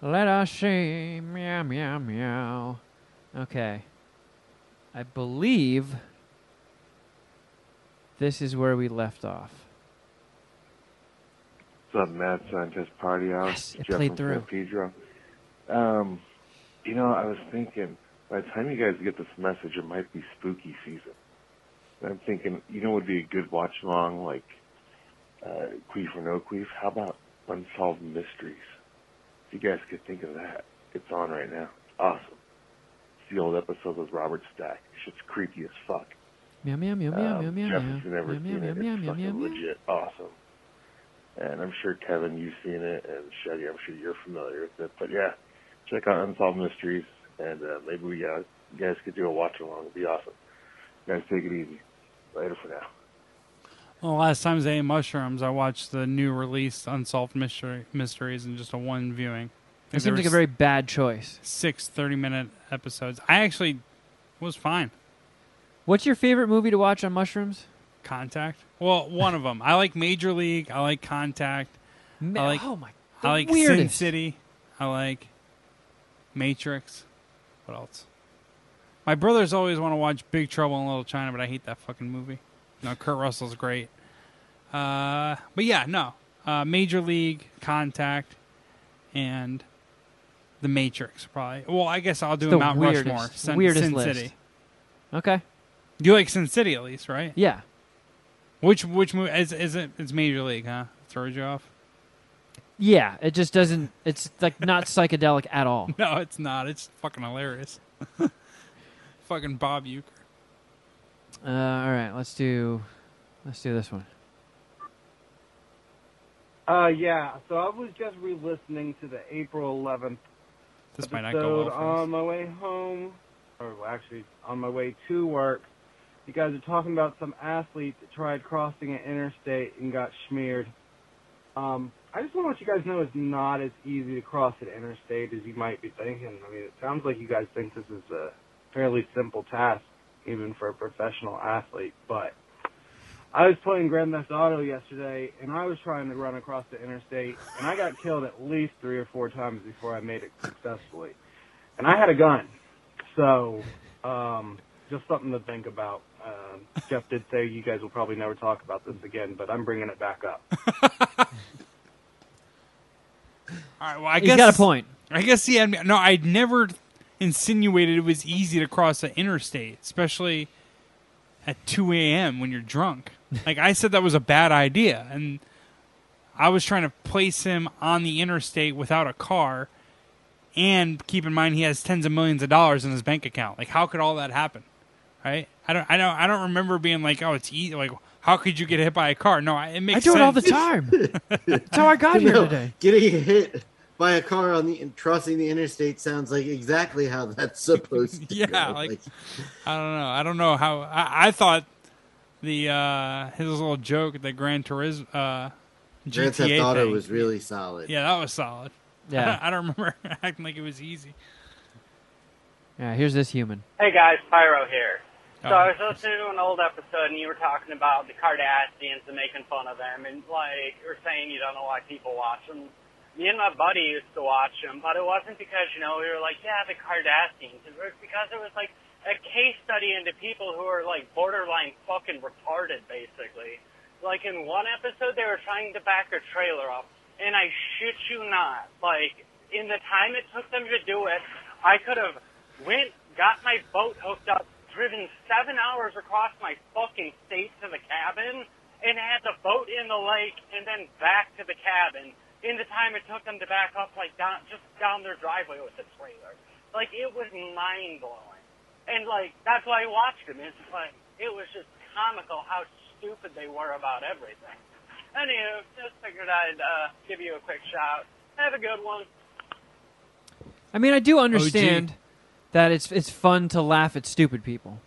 Let us see. Meow, meow, meow. Okay. I believe this is where we left off. What's up, Mad Scientist Party Hour? Yes, it Geoff played from through. San Pedro. I was thinking, by the time you guys get this message, it might be spooky season. And I'm thinking, what would be a good watch-along, like Queef or No Queef? How about Unsolved Mysteries? If you guys could think of that, it's on right now. It's awesome. It's the old episode with Robert Stack. Shit's creepy as fuck. Meow, meow, meow, meow, meow, meow, Jeff meow. has never Meow, seen meow, it. meow, It's meow, fucking meow, meow. legit awesome. And I'm sure, Kevin, you've seen it, and Shuddy, I'm sure you're familiar with it. But yeah, check out Unsolved Mysteries, and maybe you guys could do a watch-along. It'd be awesome. You guys take it easy. Later for now. Well, last time I ate mushrooms, I watched the new release Unsolved Mysteries in just a one viewing. It seems like a very bad choice. 6 30-minute episodes. I actually was fine. What's your favorite movie to watch on mushrooms? Contact. Well, one of them. I like Major League. I like Contact. I like Sin City. I like Matrix. What else? My brothers always want to watch Big Trouble in Little China, but I hate that fucking movie. No, Kurt Russell's great. But yeah, no. Major League, Contact, and The Matrix, probably. Well, I guess I'll do a Mount Rushmore. Weirdest Sin list. City. Okay. You like Sin City at least, right? Yeah. Which movie is it? It's Major League, huh? Throws you off? Yeah, it just doesn't. It's like not psychedelic at all. No, it's not. It's fucking hilarious. Fucking Bob Euchre. All right, let's do this one. Yeah. So I was just re-listening to the April 11th This might not go well for us. on my way home, or actually on my way to work. You guys are talking about some athlete that tried crossing an interstate and got schmeared. I just want to let you guys know it's not as easy to cross an interstate as you might be thinking. I mean, it sounds like you guys think this is a fairly simple task, even for a professional athlete. But I was playing Grand Theft Auto yesterday, and I was trying to run across the interstate, and I got killed at least 3 or 4 times before I made it successfully. And I had a gun. So, just something to think about. Geoff did say you guys will probably never talk about this again, but I'm bringing it back up. All right, well, I He's guess got a point. I guess he had me. No, I'd never insinuated it was easy to cross the interstate, especially at 2 a.m. when you're drunk. Like, I said that was a bad idea, and I was trying to place him on the interstate without a car, and keep in mind he has tens of millions of dollars in his bank account. Like, how could all that happen? Right? I don't remember being like, oh, it's easy. Like, how could you get hit by a car? No, it makes sense. I do it all the time. That's how I got here today. Getting hit by a car crossing the interstate sounds like exactly how that's supposed to go. Like, I don't know how. I thought his little joke at the Gran Turismo Grand Theft GTA Auto thing was really solid. Yeah, that was solid. Yeah. I don't remember acting like it was easy. Yeah, here's this human. Hey guys, Pyro here. So Oh. I was listening to an old episode, and you were talking about the Kardashians and making fun of them, and like you were saying, you don't know why people watch them. Me and my buddy used to watch them, but it wasn't because we were like, yeah, the Kardashians. It was because it was like a case study into people who are like borderline fucking retarded, basically. Like in one episode, they were trying to back a trailer up, and I shit you not, like in the time it took them to do it, I could have got my boat hooked up, driven 7 hours across my fucking state to the cabin, and had the boat in the lake, and then back to the cabin in the time it took them to back up, like down their driveway with the trailer. Like, it was mind-blowing. And, like, that's why I watched them. It's like, it was just comical how stupid they were about everything. Anyway, just figured I'd give you a quick shout. Have a good one. I mean, I do understand that it's fun to laugh at stupid people.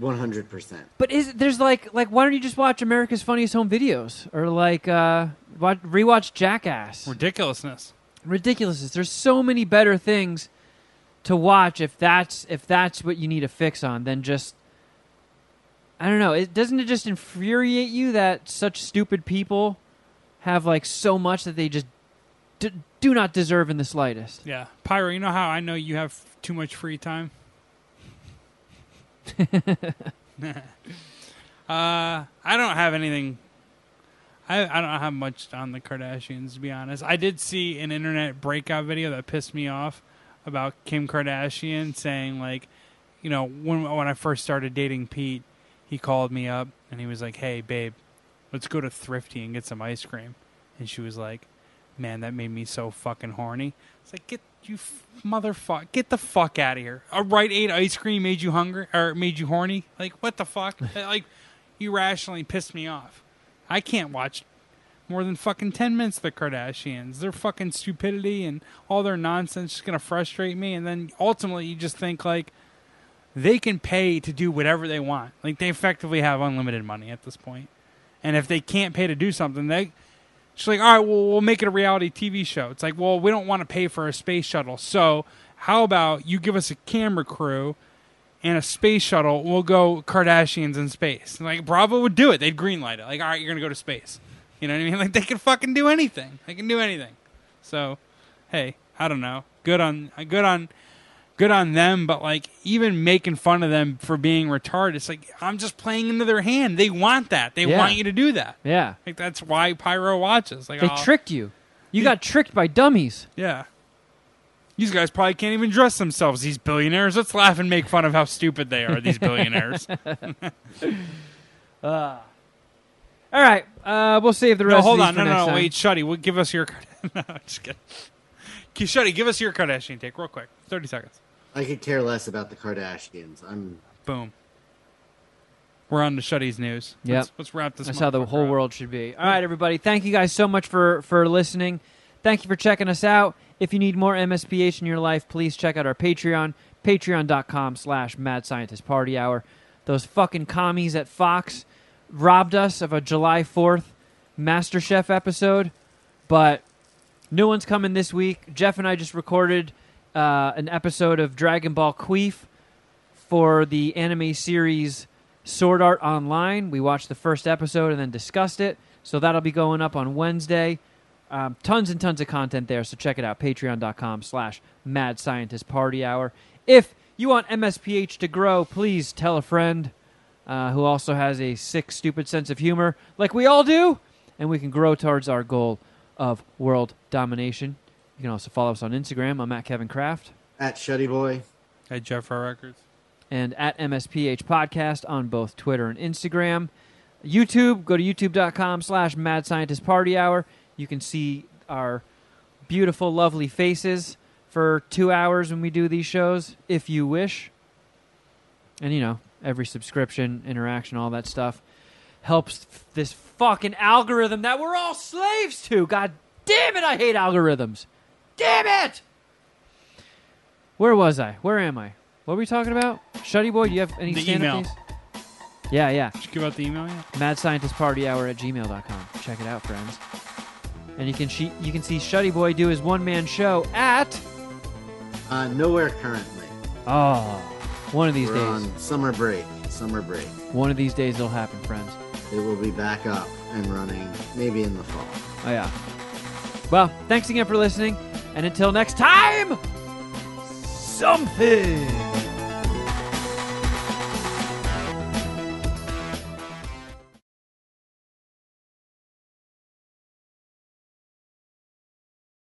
100%. But there's like why don't you just watch America's Funniest Home Videos or like rewatch Jackass? Ridiculousness. There's so many better things to watch if that's what you need to fix on than just, I don't know. Doesn't it just infuriate you that such stupid people have like so much that they just do not deserve in the slightest? Yeah. Pyro, you know how I know you have too much free time? I don't have anything. I don't have much on the Kardashians, to be honest. I did see an internet breakout video that pissed me off about Kim Kardashian saying, like, when I first started dating Pete, he called me up and he was like, hey, babe, let's go to Thrifty and get some ice cream. And she was like, man, that made me so fucking horny. It's like, get the fuck out of here. A Rite Aid ice cream made you hungry or made you horny? Like, what the fuck? Like, you rationally pissed me off. I can't watch more than fucking 10 minutes of the Kardashians. Their fucking stupidity and all their nonsense is going to frustrate me. And then ultimately you just think, like, they can pay to do whatever they want. Like, they effectively have unlimited money at this point. And if they can't pay to do something, she's like, all right, well, we'll make it a reality TV show. It's like, well, we don't want to pay for a space shuttle. So how about you give us a camera crew and a space shuttle? We'll go Kardashians in space. And like, Bravo would do it. They'd greenlight it. Like, all right, you're going to go to space. You know what I mean? Like, they can fucking do anything. They can do anything. So, hey, I don't know. Good on them, but like even making fun of them for being retarded, it's like I'm just playing into their hand. They want that. They want you to do that. Yeah. Like that's why Pyro watches. Like they tricked you. You got tricked by dummies. Yeah. These guys probably can't even dress themselves, these billionaires. Let's laugh and make fun of how stupid they are, these billionaires. All right. We'll save the rest hold of on. these for next time. Wait, Shuddy, give us your no, just kidding. Shuddy, give us your Kardashian take real quick. 30 seconds. I could care less about the Kardashians. Boom. We're on to Shuddy's news. Yep. Let's wrap this. That's how the whole world should be. All right, everybody. Thank you guys so much for listening. Thank you for checking us out. If you need more MSPH in your life, please check out our Patreon, patreon.com/Mad Scientist Party Hour. Those fucking commies at Fox robbed us of a July 4th MasterChef episode, but new one's coming this week. Geoff and I just recorded an episode of Dragon Ball Queef for the anime series Sword Art Online. We watched the first episode and then discussed it. So that'll be going up on Wednesday. Tons and tons of content there, so check it out. Patreon.com/Mad Scientist Party Hour. If you want MSPH to grow, please tell a friend who also has a sick, stupid sense of humor, like we all do, and we can grow towards our goal of world domination. You can also follow us on Instagram. I'm at Kevin Kraft. At Shuddy Boy. At Jeff Records. And at MSPH Podcast on both Twitter and Instagram. YouTube, go to youtube.com/Mad Scientist Party Hour. You can see our beautiful, lovely faces for 2 hours when we do these shows, if you wish. And, you know, every subscription, interaction, all that stuff helps this fucking algorithm that we're all slaves to. God damn it, I hate algorithms. Damn it! Where was I? Where am I? What were we talking about? Shuddy Boy, do you have any The stand-up email. piece? Yeah. Did you give out the email yet? MadScientistPartyHour@gmail.com. Check it out, friends. And you can see Shuddy Boy do his one-man show at... Nowhere currently. Oh, one of these We're days. on summer break. Summer break. One of these days it'll happen, friends. It will be back up and running, maybe in the fall. Oh, yeah. Well, thanks again for listening. And until next time, something.